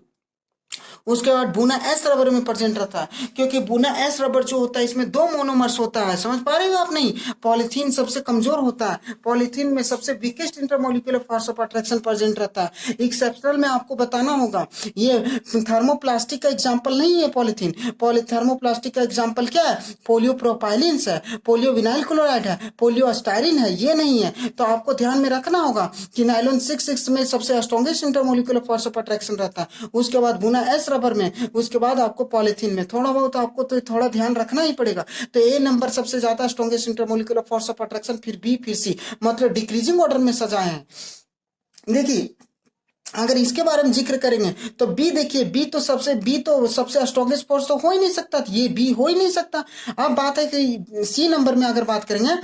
उसके बाद बुना एस रबर में प्रेजेंट रहता है, क्योंकि बुना एस रबर जो होता है इसमें 2 मोनोमर्स होता है, समझ पा रहे हो आप? नहीं, पॉलीथीन सबसे कमजोर होता है, पॉलीथीन में सबसे weakest intermolecular force of attraction present रहता है। एक्सेप्शनल में आपको बताना होगा, ये थर्मोप्लास्टिक का एग्जाम्पल नहीं है पॉलीथीन, थर्मोप्लास्टिक का एग्जाम्पल क्या है, पोलियो प्रोपाइलिन है, पोलियो विनाइल क्लोराइड है, पोलियो स्टायरिन है, ये नहीं है। तो आपको ध्यान में रखना होगा कि नाइलॉन 66 में सबसे strongest intermolecular force of attraction रहता है, उसके बाद बुना एस रबर में, उसके बाद आपको पॉलीथीन में, थोड़ा बहुत आपको तो थोड़ा ध्यान रखना ही पड़ेगा। तो ए नंबर सबसे ज्यादा strongest intermolecular force of attraction, फिर बी, फिर सी, मतलब डिक्रीजिंग ऑर्डर में सजाए हैं। देखिए अगर इसके बारे में जिक्र करेंगे तो बी, देखिए बी तो सबसे स्ट्रॉन्गेस्ट फोर्स तो हो ही नहीं सकता, ये बी हो ही नहीं सकता। अब बात है कि सी नंबर में अगर बात करेंगे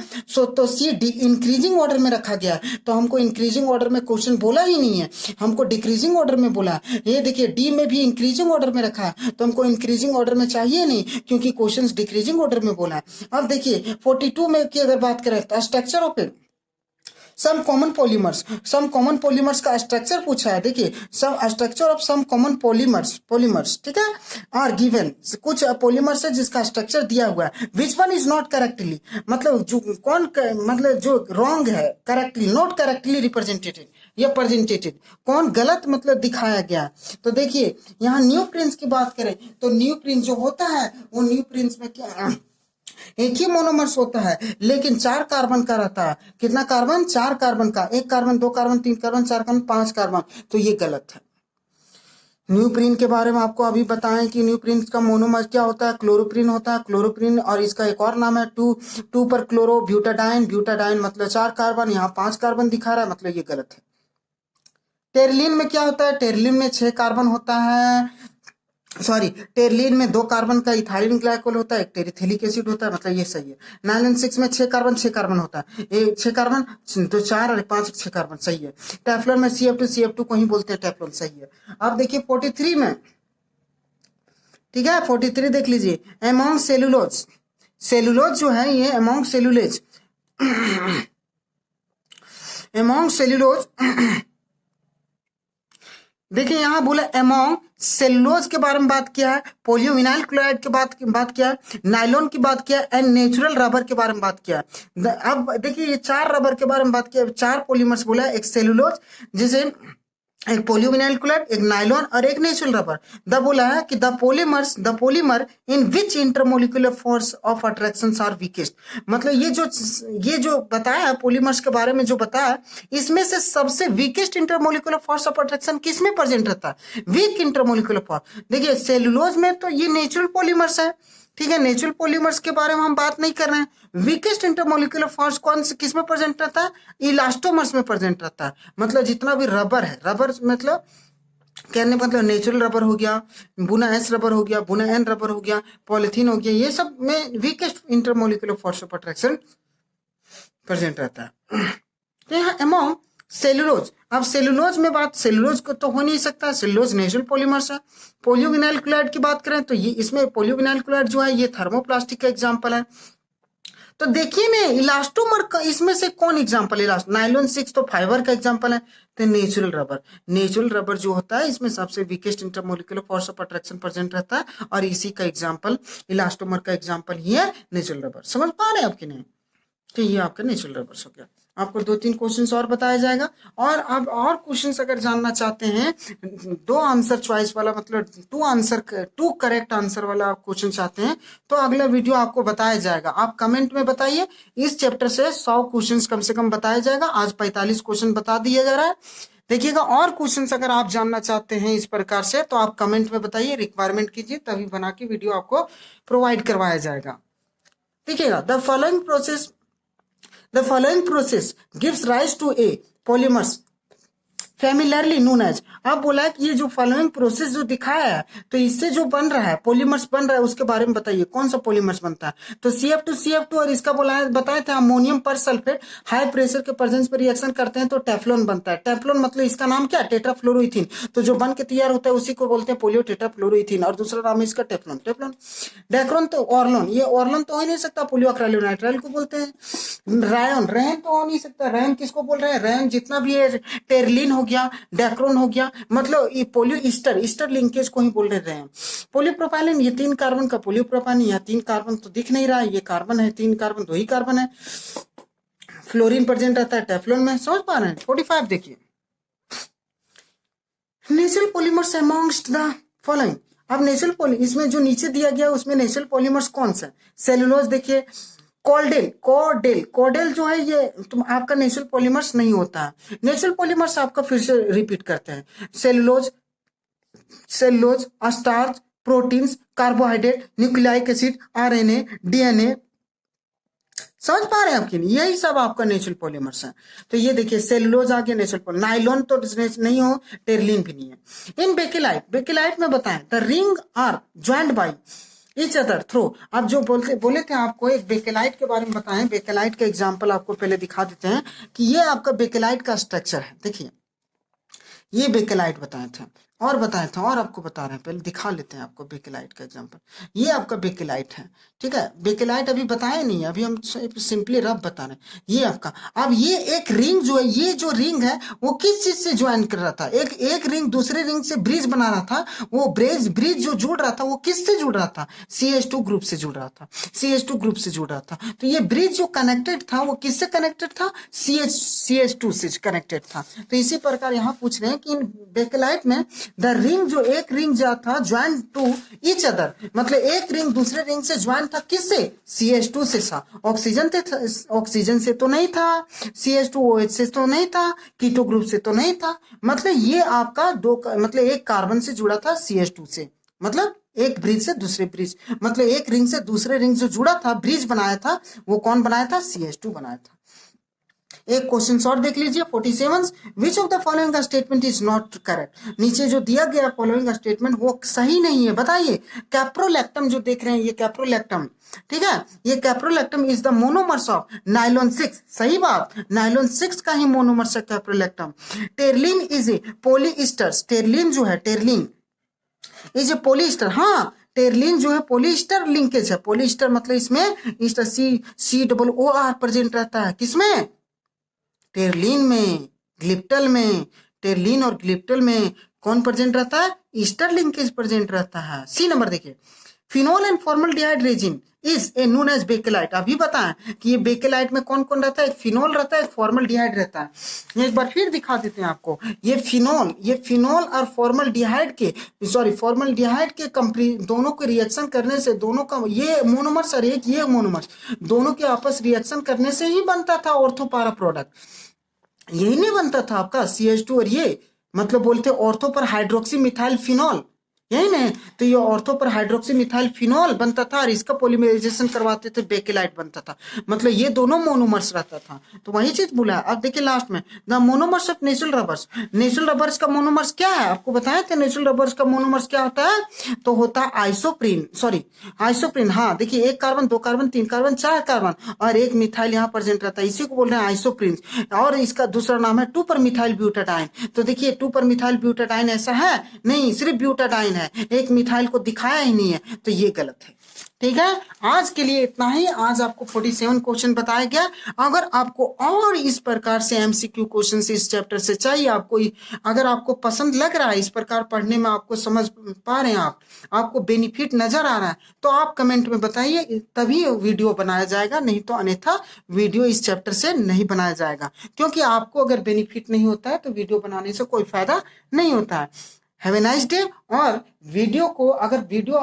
तो सी डी इंक्रीजिंग ऑर्डर में रखा गया है, तो हमको इंक्रीजिंग ऑर्डर में क्वेश्चन बोला ही नहीं है, हमको डिक्रीजिंग ऑर्डर में बोला है। ये देखिए डी में भी इंक्रीजिंग ऑर्डर में रखा है, तो हमको इंक्रीजिंग ऑर्डर में चाहिए नहीं, क्योंकि क्वेश्चन डिक्रीजिंग ऑर्डर में बोला है। अब देखिए 42 में की अगर बात करें तो structure of some common polymers का स्ट्रक्चर पूछा है। देखिए some structure of some common polymers, ठीक है, आर गिवन, कुछ पॉलीमर्स है जिसका स्ट्रक्चर दिया हुआ है, which one is not correctly, मतलब जो कौन मतलब जो रॉन्ग है, करेक्टली नॉट करेक्टली रिप्रेजेंटेटेड या प्रेजेंटेटेड, कौन गलत मतलब दिखाया गया। तो देखिए यहाँ न्यू प्रिंस की बात करें तो न्यू प्रिंस जो होता है वो न्यू प्रिंस में क्या, एक ही मोनोमर्स होता है लेकिन 4 कार्बन का रहता है, कितना कार्बन, 4 कार्बन का, 1 carbon 2 carbon 3 carbon 4 carbon 5 carbon, तो ये गलत है। न्यूप्रिन के बारे में आपको अभी बताएं कि न्यूप्रिन का मोनोमर क्या होता है, क्लोरोप्रिन होता है, क्लोरोप्रिन, और इसका एक और नाम है टू पर क्लोरो ब्यूटाडाइन मतलब 4 कार्बन, यहाँ 5 कार्बन दिखा रहा है, मतलब ये गलत है। टेरलिन में क्या होता है, टेरलिन में 6 कार्बन होता है, सॉरी टेरलिन में 2 कार्बन का इथाइलिन ग्लाइकोल होता है, एक टेरिथेलिक एसिड होता है, मतलब ये सही है। नाइलॉन 6 में 6 कार्बन होता है, ये 6 कार्बन तो 4 और 5 6 कार्बन, सही है। टेफ्लॉन में CF2 को ही बोलते हैं टेफ्लॉन, सही है। अब देखिए 43 में, ठीक है 43 देख लीजिए, एमोंग सेलुलोज जो है ये एमोंग सेलुलोज देखिए यहाँ बोला एमोंग सेलुलोज के बारे में बात किया है, पोलियोविनाइल क्लोराइड के बात किया है, नाइलॉन की बात किया एंड नेचुरल रबर के बारे में बात किया। अब देखिए ये 4 रबर के बारे में बात किया, 4 पॉलीमर्स बोला है, एक सेलुलोज जिसे एक पोलियोविनाइल क्लोराइड, एक नाइलॉन और एक नेचुरल रबर। द बोला है कि the polymer in which intermolecular force of attraction are weakest, मतलब ये जो बताया है पॉलीमर्स के बारे में जो बताया, इसमें से सबसे weakest intermolecular force of attraction किसमें प्रेजेंट रहता है, वीक इंटरमोलिकुलर फोर्स। देखिए सेलुलोज में तो ये नेचुरल पॉलीमर्स है, ठीक है, नेचुरल पॉलीमर्स के बारे में हम बात नहीं कर रहे हैं। वीकेस्ट इंटरमोलिकुलर फोर्स कौन से किस में प्रेजेंट रहता है, इलास्टोमर्स में प्रेजेंट रहता है, मतलब जितना भी रबर है, रबर मतलब कहने मतलब नेचुरल रबर हो गया, बुना एस रबर हो गया, बुना एन रबर हो गया, पॉलिथीन हो गया, ये सब में weakest intermolecular force of attraction present रहता है। तो यहाँ एमोंग सेलुलोज, अब सेलुलोज में बात, सेलुलोज को तो हो नहीं सकता, सेलुलोज नेचुरल पॉलीमर्स है। पोलियोविनाइल क्लोराइड की बात करें तो ये इसमें पोलियोविनाइल क्लोराइड जो है ये थर्मोप्लास्टिक का एग्जाम्पल है, तो देखिए ना, इलास्टोमर का इसमें से कौन एग्जांपल है? नायलॉन 6 तो फाइबर का एग्जांपल है। तो नेचुरल रबर जो होता है इसमें सबसे weakest intermolecular force of attraction present रहता है, और इसी का एग्जांपल इलास्टोमर का एग्जांपल ही है नेचुरल रबर। समझ पा रहे हैं आपके नहीं? तो ये आपका नेचुरल रबर्स हो गया। आपको 2-3 क्वेश्चंस और बताया जाएगा, और अब और क्वेश्चंस अगर जानना चाहते हैं, 2 आंसर चॉइस वाला, मतलब 2 करेक्ट आंसर वाला क्वेश्चन चाहते हैं, तो अगला वीडियो आपको बताया जाएगा। आप कमेंट में बताइए। इस चैप्टर से 100 क्वेश्चंस कम से कम बताया जाएगा। आज 45 क्वेश्चन बता दिया जा रहा है। देखिएगा, और क्वेश्चंस अगर आप जानना चाहते हैं इस प्रकार से, तो आप कमेंट में बताइए, रिक्वायरमेंट कीजिए, तभी बना के वीडियो आपको प्रोवाइड करवाया जाएगा। देखिएगा, The following process gives rise to a polymers familiarly known as. अब बोला है कि ये जो फॉलोइंग प्रोसेस जो दिखाया है, तो इससे जो बन रहा है पॉलीमर्स बन रहा है, उसके बारे में बताइए कौन सा पॉलीमर्स बनता है। तो CF2 और इसका बताए थे अमोनियम पर सल्फेट हाई प्रेशर के प्रेजेंस पर रिएक्शन करते हैं तो टेफ्लॉन बनता है। टेफ्लॉन मतलब इसका नाम क्या? टेट्राफ्लोरोइथीन। तो जो बन के तैयार होता है उसी को बोलते हैं पोलियो टेट्राफ्लोरोइथीन, और दूसरा नाम इसका टेफ्लॉन। डेक्रोन तो ऑर्लोन, ये ऑर्लोन तो हो ही नहीं सकता, पोलियो अक्रेलोनाइट्राइल को बोलते हैं। रेन तो हो नहीं सकता, रेन किसको बोल रहे हैं? रेन जितना भी है, टेरलिन हो गया, डेक्रोन हो गया, मतलब ये पोलियो ईस्टर लिंकेज को ही बोल रहे हैं। पोलियोप्रोपाइलिन, ये 3 कार्बन का पोलियोप्रोपाइलिन, यहाँ 3 कार्बन तो दिख नहीं रहा है, ये कार्बन है, 3 कार्बन, 2 ही कार्बन है। फ्लोरीन प्रेजेंट रहता है टेफ्लॉन में। समझ पा रहे हैं? 45 देखिए, natural polymers amongst the following. अब नेचुरल इसमें जो नीचे दिया गया उसमें नेचुरल पॉलीमर्स कौन सा? सेलुलोज देखिए, कोडेल जो है ये तुम आपका नेचुरल पॉलीमर्स नहीं होता है। नेचुरल पॉलीमर्स आपका फिर से रिपीट करते हैं, cellulose, starch, proteins, carbohydrate, nucleic acid, RNA, DNA। समझ पा रहे हैं आपकी? यही सब आपका नेचुरल पॉलीमर्स है। तो ये देखिए, सेलुलोज आ गया नेचुरल पॉलीमर। नाइलॉन तो नहीं हो, टेरलिन भी नहीं है। इन बेकेलाइट में बताएं, the ring are joint by each other through. अब जो बोले थे आपको एक बेकेलाइट के बारे में बताएं, बेकेलाइट का एग्जांपल आपको पहले दिखा देते हैं कि ये आपका बेकेलाइट का स्ट्रक्चर है। देखिए, ये बेकेलाइट बताए थे और आपको बता रहे हैं, पहले दिखा लेते हैं आपको बेकेलाइट का एग्जांपल। ये आपका बेकेलाइट है, ठीक है। बेकेलाइट अभी बताए नहीं, अभी हम सिंपली रफ बता रहे हैं। ये आपका, अब ये एक रिंग जो है, ये जो रिंग है वो किस चीज से ज्वाइन कर रहा था? एक रिंग दूसरे रिंग से ब्रिज बना रहा था। वो ब्रिज जो जुड़ रहा था वो किससे जुड़ रहा था? CH2 ग्रुप से जुड़ रहा था। तो ये ब्रिज जो कनेक्टेड था वो किससे कनेक्टेड था? CH2 से कनेक्टेड था। तो इसी प्रकार यहाँ पूछ रहे हैं कि बेकेलाइट में द रिंग जो एक रिंग जो था ज्वाइन टू ईच अदर, मतलब एक रिंग दूसरे रिंग से ज्वाइन था किससे? CH2 से था। ऑक्सीजन से तो नहीं था, CH2OH से तो नहीं था, कीटो ग्रुप से तो नहीं था। मतलब ये आपका मतलब एक कार्बन से जुड़ा था CH2 से, मतलब एक ब्रिज से दूसरे ब्रिज, मतलब एक रिंग से दूसरे रिंग जो जुड़ा था, ब्रिज बनाया था, वो कौन बनाया था? CH2 बनाया था। एक क्वेश्चन और देख लीजिए, 47, विच of the following statement is not correct. नीचे जो दिया गया फॉलोइंग स्टेटमेंट वो सही नहीं है, बताइए। कैप्रोलैक्टम जो देख रहे हैं, ये कैप्रोलैक्टम, ठीक है, ये caprolactam is the monomers of nylon 6। सही बात, नाइलॉन 6 का ही मोनोमर्स है caprolactam. Terylene is A polyester, terylene जो है, टेरलिन इज ए पोलीस्टर। हाँ, टेरलिन जो है पोलीस्टर लिंकेज है। पोलीस्टर मतलब इसमें COOR प्रेजेंट रहता है, किसमें? टेरलिन में, ग्लिप्टल में। टेरलिन और ग्लिप्टल में कौन प्रेजेंट रहता है? ईस्टर लिंकेज प्रेजेंट रहता है। सी नंबर देखिए, phenol and formaldehyde resin is a known as bakelite. अभी बताएं कि ये बेकेलाइट में कौन कौन रहता है? फिनोल रहता है, फॉर्मल्डिहाइड रहता है। एक बार फिर दिखा देते हैं आपको। ये फिनोल और फॉर्मल्डिहाइड के दोनों के रिएक्शन करने से, दोनों का ये मोनोमर्स और एक ये मोनोमर्स, दोनों के आपस रिएक्शन करने से ही बनता था ऑर्थोपारा प्रोडक्ट। यही नहीं बनता था आपका CH2 और ये, मतलब बोलते ऑर्थो पर हाइड्रोक्सी मिथाइल फिनॉल, यही नहीं। तो ये ऑर्थो पर हाइड्रोक्सी मिथाइल फिनॉल बनता था और इसका पॉलीमराइजेशन करवाते थे, बेकेलाइट बनता था। मतलब ये दोनों मोनोमर्स रहता था। तो वही चीज बोला है। अब देखिए लास्ट में, the monomers of natural rubbers का मोनोमर्स क्या है? आपको बताया था नेचुरल रबर्स का मोनोमर्स क्या होता है? तो होता है आइसोप्रीन। हाँ देखिए, 1 कार्बन, 2 कार्बन, 3 कार्बन, 4 कार्बन और एक मिथाइल यहाँ प्रेजेंट रहता है, इसी को बोल रहे हैं आइसोप्रीन। और इसका दूसरा नाम है 2 पर मिथाइल ब्यूटाडाइन। तो देखिए 2 पर मिथाइल ब्यूटाडाइन ऐसा है नहीं, सिर्फ ब्यूटाडाइन है। है, एक मिथाइल को दिखाया ही नहीं है, तो ये गलत है। ठीक है, आज के लिए इतना ही। आज आपको 47 क्वेश्चन बताया गया। अगर आपको और इस प्रकार से एमसीक्यू क्वेश्चन इस चैप्टर से चाहिए, अगर आपको पसंद लग रहा है, इस प्रकार पढ़ने में आपको समझ पा रहे हैं, आपको बेनिफिट नजर आ रहा है, तो आप कमेंट में बताइए, तभी वीडियो बनाया जाएगा, नहीं तो अन्यथा वीडियो इस चैप्टर से नहीं बनाया जाएगा। क्योंकि आपको अगर बेनिफिट नहीं होता है तो वीडियो बनाने से कोई फायदा नहीं होता है। Have a nice day. और अगर वीडियो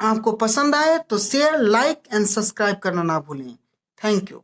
आपको पसंद आए तो शेयर, लाइक एंड सब्सक्राइब करना ना भूलें। Thank you.